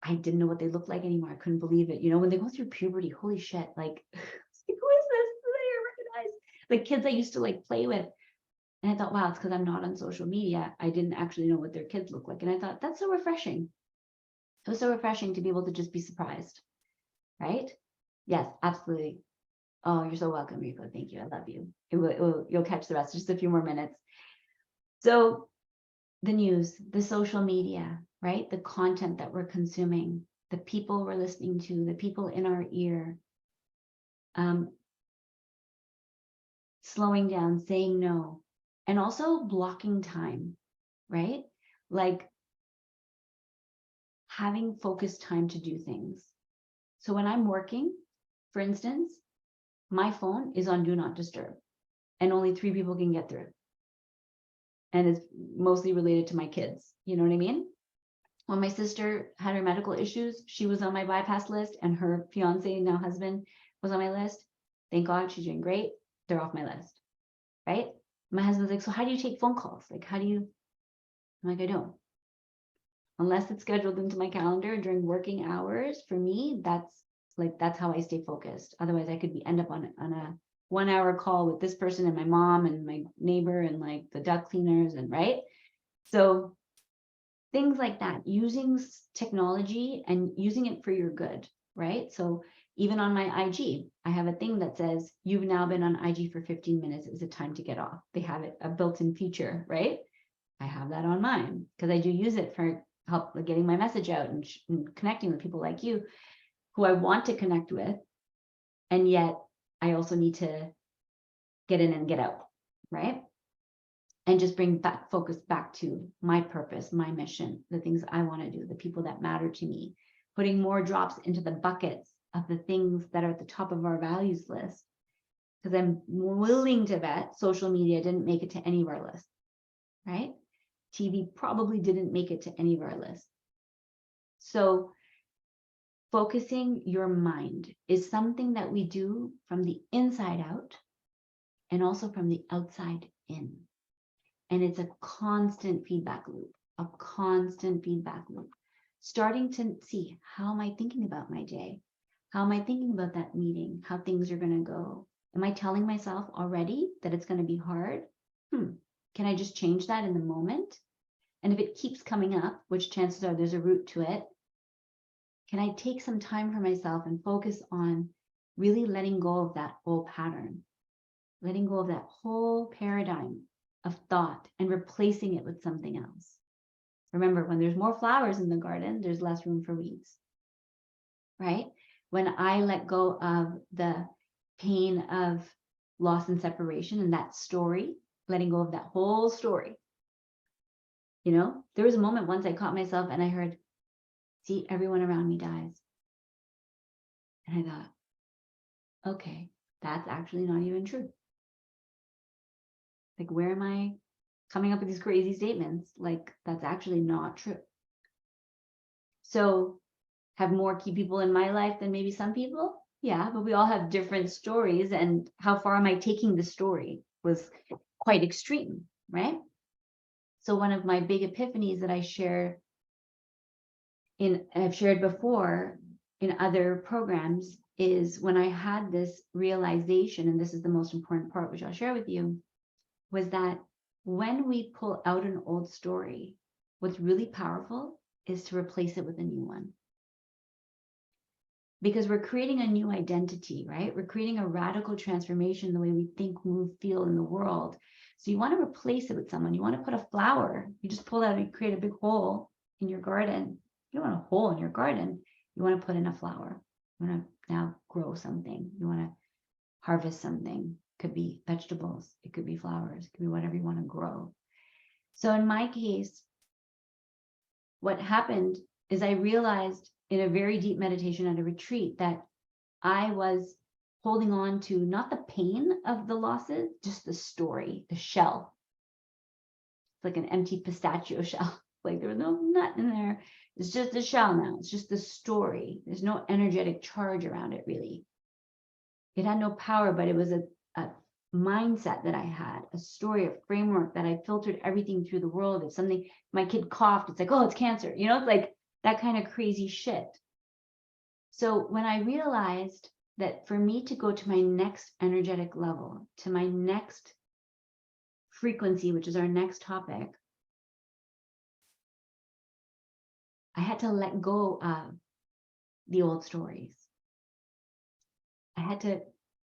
A: I didn't know what they looked like anymore. I couldn't believe it. You know, when they go through puberty, holy shit, like, who is this? I recognize like kids I used to like play with. And I thought, wow, it's because I'm not on social media. I didn't actually know what their kids look like. And I thought, that's so refreshing. It was so refreshing to be able to just be surprised, right? Yes, absolutely. Oh, you're so welcome, Rico. Thank you. I love you. You'll catch the rest, just a few more minutes. So the news, the social media, right? The content that we're consuming, the people we're listening to, the people in our ear, slowing down, saying no, and also blocking time, right? Like having focused time to do things. So when I'm working, for instance, my phone is on do not disturb and only 3 people can get through. And it's mostly related to my kids. You know what I mean? When my sister had her medical issues, she was on my bypass list and her fiance, now husband, was on my list. Thank God she's doing great. They're off my list, right? My husband's like, so how do you take phone calls? Like, how do you? I'm like, I don't. Unless it's scheduled into my calendar during working hours, for me, that's how I stay focused. Otherwise, I could end up on a 1 hour call with this person and my mom and my neighbor and like the duct cleaners and right. So things like that, using technology and using it for your good, right? So even on my IG, I have a thing that says, you've now been on IG for 15 minutes. Is it time to get off? They have it, a built-in feature, right? I have that on mine because I do use it for help getting my message out and connecting with people like you who I want to connect with. And yet I also need to get in and get out, right? And just bring back focus back to my purpose, my mission, the things I want to do, the people that matter to me, putting more drops into the buckets of the things that are at the top of our values list. Because I'm willing to bet social media didn't make it to any of our lists, right? TV probably didn't make it to any of our lists. So focusing your mind is something that we do from the inside out and also from the outside in. And it's a constant feedback loop, a constant feedback loop. Starting to see, how am I thinking about my day? How am I thinking about that meeting? How things are going to go? Am I telling myself already that it's going to be hard? Can I just change that in the moment? And if it keeps coming up, which chances are there's a root to it, can I take some time for myself and focus on really letting go of that old pattern, letting go of that whole paradigm of thought and replacing it with something else? Remember, when there's more flowers in the garden, there's less room for weeds, right? When I let go of the pain of loss and separation and that story, letting go of that whole story, there was a moment once I caught myself and I heard, see, everyone around me dies. And I thought, okay, that's actually not even true. Like, where am I coming up with these crazy statements? Like, that's actually not true. So, have more key people in my life than maybe some people? Yeah, but we all have different stories. And how far am I taking the story was quite extreme, right? So one of my big epiphanies that I share and I've shared before in other programs is when I had this realization, and this is the most important part, which I'll share with you, was that when we pull out an old story, what's really powerful is to replace it with a new one. Because we're creating a new identity, right? We're creating a radical transformation in the way we think, move, feel in the world. So you want to replace it with someone. You want to put a flower. You just pull out and create a big hole in your garden. You don't want a hole in your garden. You want to put in a flower. You want to now grow something. You want to harvest something. It could be vegetables. It could be flowers. It could be whatever you want to grow. So in my case, what happened is I realized in a very deep meditation at a retreat that I was holding on to not the pain of the losses, just the story, the shell. It's like an empty pistachio shell. Like there was no nut in there. It's just a shell now. It's just the story. There's no energetic charge around it, really. It had no power, but it was a mindset that I had, a story, a framework that I filtered everything through the world. If something, my kid coughed, it's like, oh, it's cancer. It's like that kind of crazy shit. So when I realized that for me to go to my next energetic level, to my next frequency, which is our next topic, I had to let go of the old stories.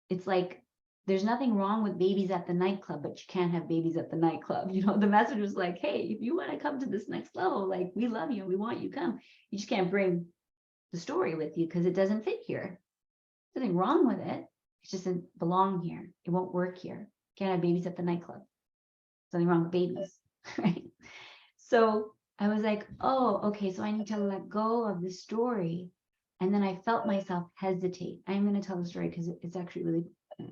A: It's like there's nothing wrong with babies at the nightclub, but you can't have babies at the nightclub. You know, the message was like, hey, if you want to come to this next level, like, we love you and we want you to come. You just can't bring the story with you because it doesn't fit here. There's nothing wrong with it. It just doesn't belong here. It won't work here. Can't have babies at the nightclub. There's nothing wrong with babies, right? So I was like, oh, okay, so I need to let go of the story. And then I felt myself hesitate. I'm going to tell the story because it's actually really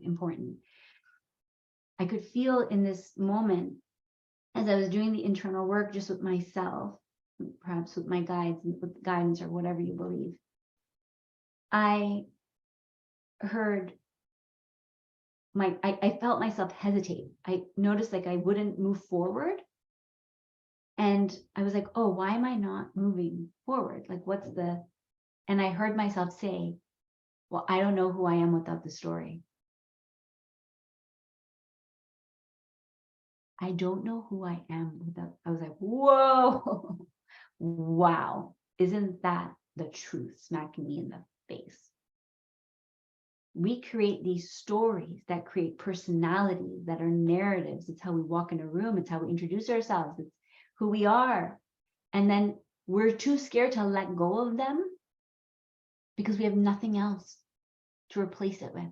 A: important. I could feel in this moment, as I was doing the internal work just with myself, perhaps with my guides, with guidance or whatever you believe, I heard I felt myself hesitate. I noticed like I wouldn't move forward. And I was like, oh, why am I not moving forward? Like, and I heard myself say, well, I don't know who I am without the story. I don't know who I am without, I was like, whoa, wow. Isn't that the truth smacking me in the face? We create these stories that create personalities, that are narratives. It's how we walk in a room. It's how we introduce ourselves. It's who we are. And then we're too scared to let go of them because we have nothing else to replace it with.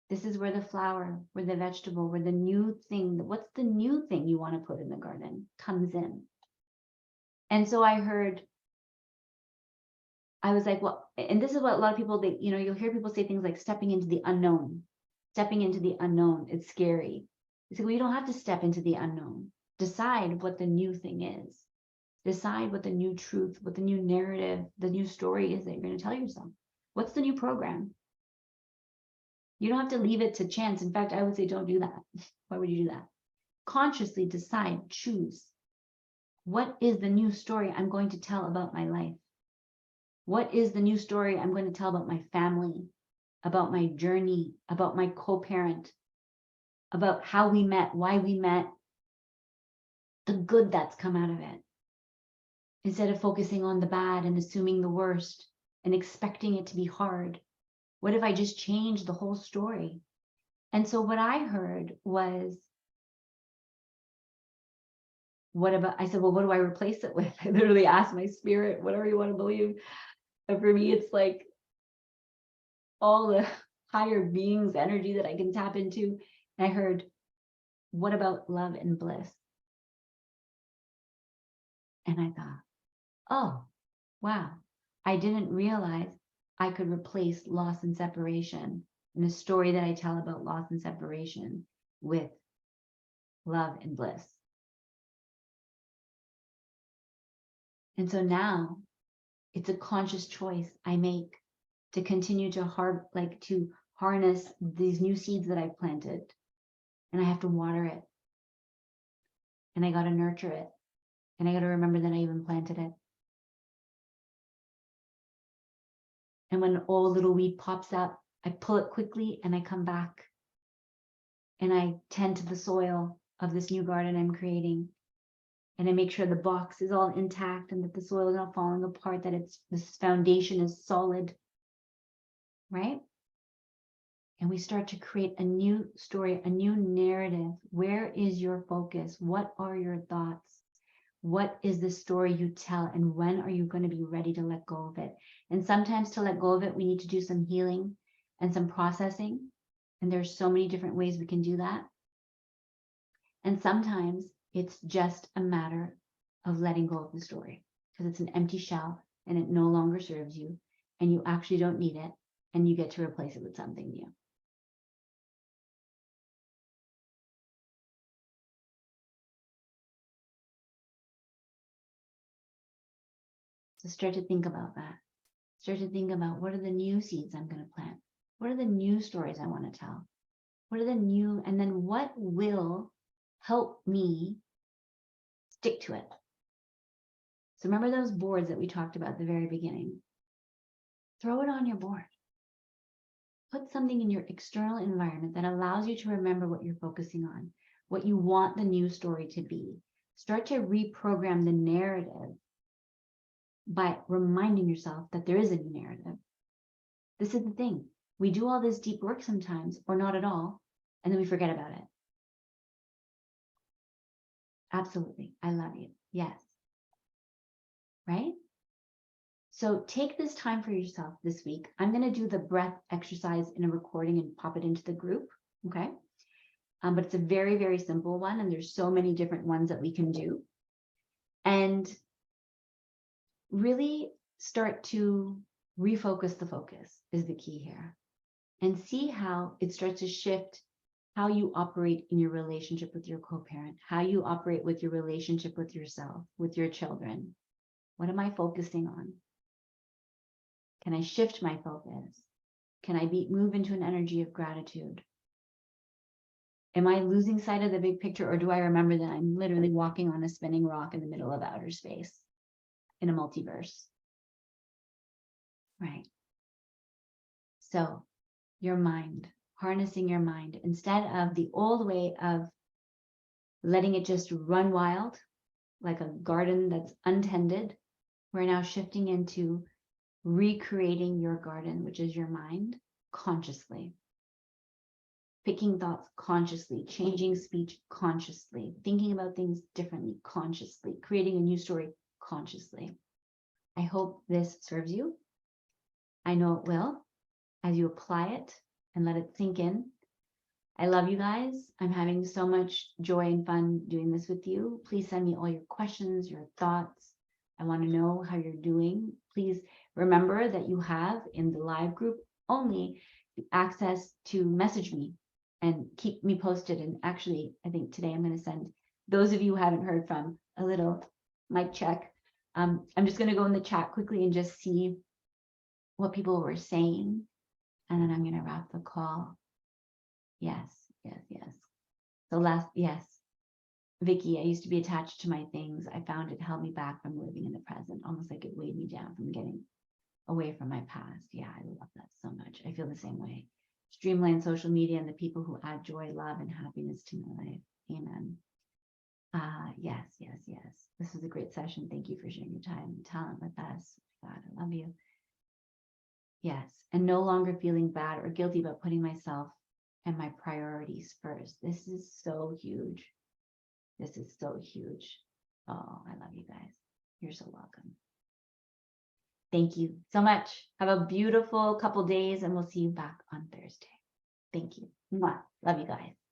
A: This is where the flower, where the vegetable, where the new thing, what's the new thing you want to put in the garden comes in. And so I was like, well, and this is what a lot of people, you'll hear people say things like stepping into the unknown. Stepping into the unknown, it's scary. It's like, well, you don't have to step into the unknown. Decide what the new thing is. Decide what the new truth, what the new narrative, the new story is that you're going to tell yourself. What's the new program? You don't have to leave it to chance. In fact, I would say don't do that. Why would you do that? Consciously decide, choose. What is the new story I'm going to tell about my life? What is the new story I'm going to tell about my family, about my journey, about my co-parent, about how we met, why we met, the good that's come out of it? Instead of focusing on the bad and assuming the worst and expecting it to be hard. What if I just changed the whole story? And so what I heard was, I said, well, what do I replace it with? I literally asked my spirit, whatever you want to believe. And for me, it's like all the higher beings, energy that I can tap into. And I heard, what about love and bliss? And I thought, oh, wow. I didn't realize I could replace loss and separation in a story that I tell about loss and separation with love and bliss. And so now it's a conscious choice I make to continue to harness these new seeds that I've planted. And I have to water it. And I got to nurture it. And I got to remember that I even planted it. And when an old little weed pops up, I pull it quickly and I come back. And I tend to the soil of this new garden I'm creating. And I make sure the box is all intact and that the soil is not falling apart, that this foundation is solid, right? And we start to create a new story, a new narrative. Where is your focus? What are your thoughts? What is the story you tell? And when are you going to be ready to let go of it? And sometimes to let go of it, we need to do some healing and some processing. And there's so many different ways we can do that. And sometimes it's just a matter of letting go of the story because it's an empty shell and it no longer serves you and you actually don't need it and you get to replace it with something new. So start to think about that. Start to think about, what are the new seeds I'm going to plant? What are the new stories I want to tell? What are the new, and then what will help me stick to it? So remember those boards that we talked about at the very beginning? Throw it on your board. Put something in your external environment that allows you to remember what you're focusing on, what you want the new story to be. Start to reprogram the narrative by reminding yourself that there is a new narrative. This is the thing. we do all this deep work sometimes, or not at all, and then we forget about it. Absolutely. I love you. Yes. Right? So take this time for yourself this week. I'm going to do the breath exercise in a recording and pop it into the group. Okay. But it's a very, very simple one. And there's so many different ones that we can do. And really start to refocus the focus is the key here. And see how it starts to shift how you operate in your relationship with your co-parent, how you operate with your relationship with yourself, with your children. What am I focusing on? Can I shift my focus? Can I move into an energy of gratitude? Am I losing sight of the big picture, or do I remember that I'm literally walking on a spinning rock in the middle of outer space in a multiverse? Right. So your mind, harnessing your mind, instead of the old way of letting it just run wild, like a garden that's untended, we're now shifting into recreating your garden, which is your mind, consciously. Picking thoughts consciously, changing speech consciously, thinking about things differently consciously, creating a new story consciously. I hope this serves you. I know it will, as you apply it and let it sink in. I love you guys. I'm having so much joy and fun doing this with you. Please send me all your questions, your thoughts. I want to know how you're doing. Please remember that you have in the live group only access to message me and keep me posted. And actually, I think today I'm going to send those of you who haven't heard from a little mic check. I'm just going to go in the chat quickly and just see what people were saying. And then I'm going to wrap the call. Yes. So yes. Vicky, I used to be attached to my things. I found it held me back from living in the present, almost like it weighed me down from getting away from my past. Yeah, I love that so much. I feel the same way. Streamline social media and the people who add joy, love, and happiness to my life. Amen. Yes. This was a great session. Thank you for sharing your time and talent with us. God, I love you. Yes, and no longer feeling bad or guilty about putting myself and my priorities first. This is so huge. This is so huge. Oh, I love you guys. You're so welcome. Thank you so much. Have a beautiful couple days, and we'll see you back on Thursday. Thank you. Mwah. Love you guys.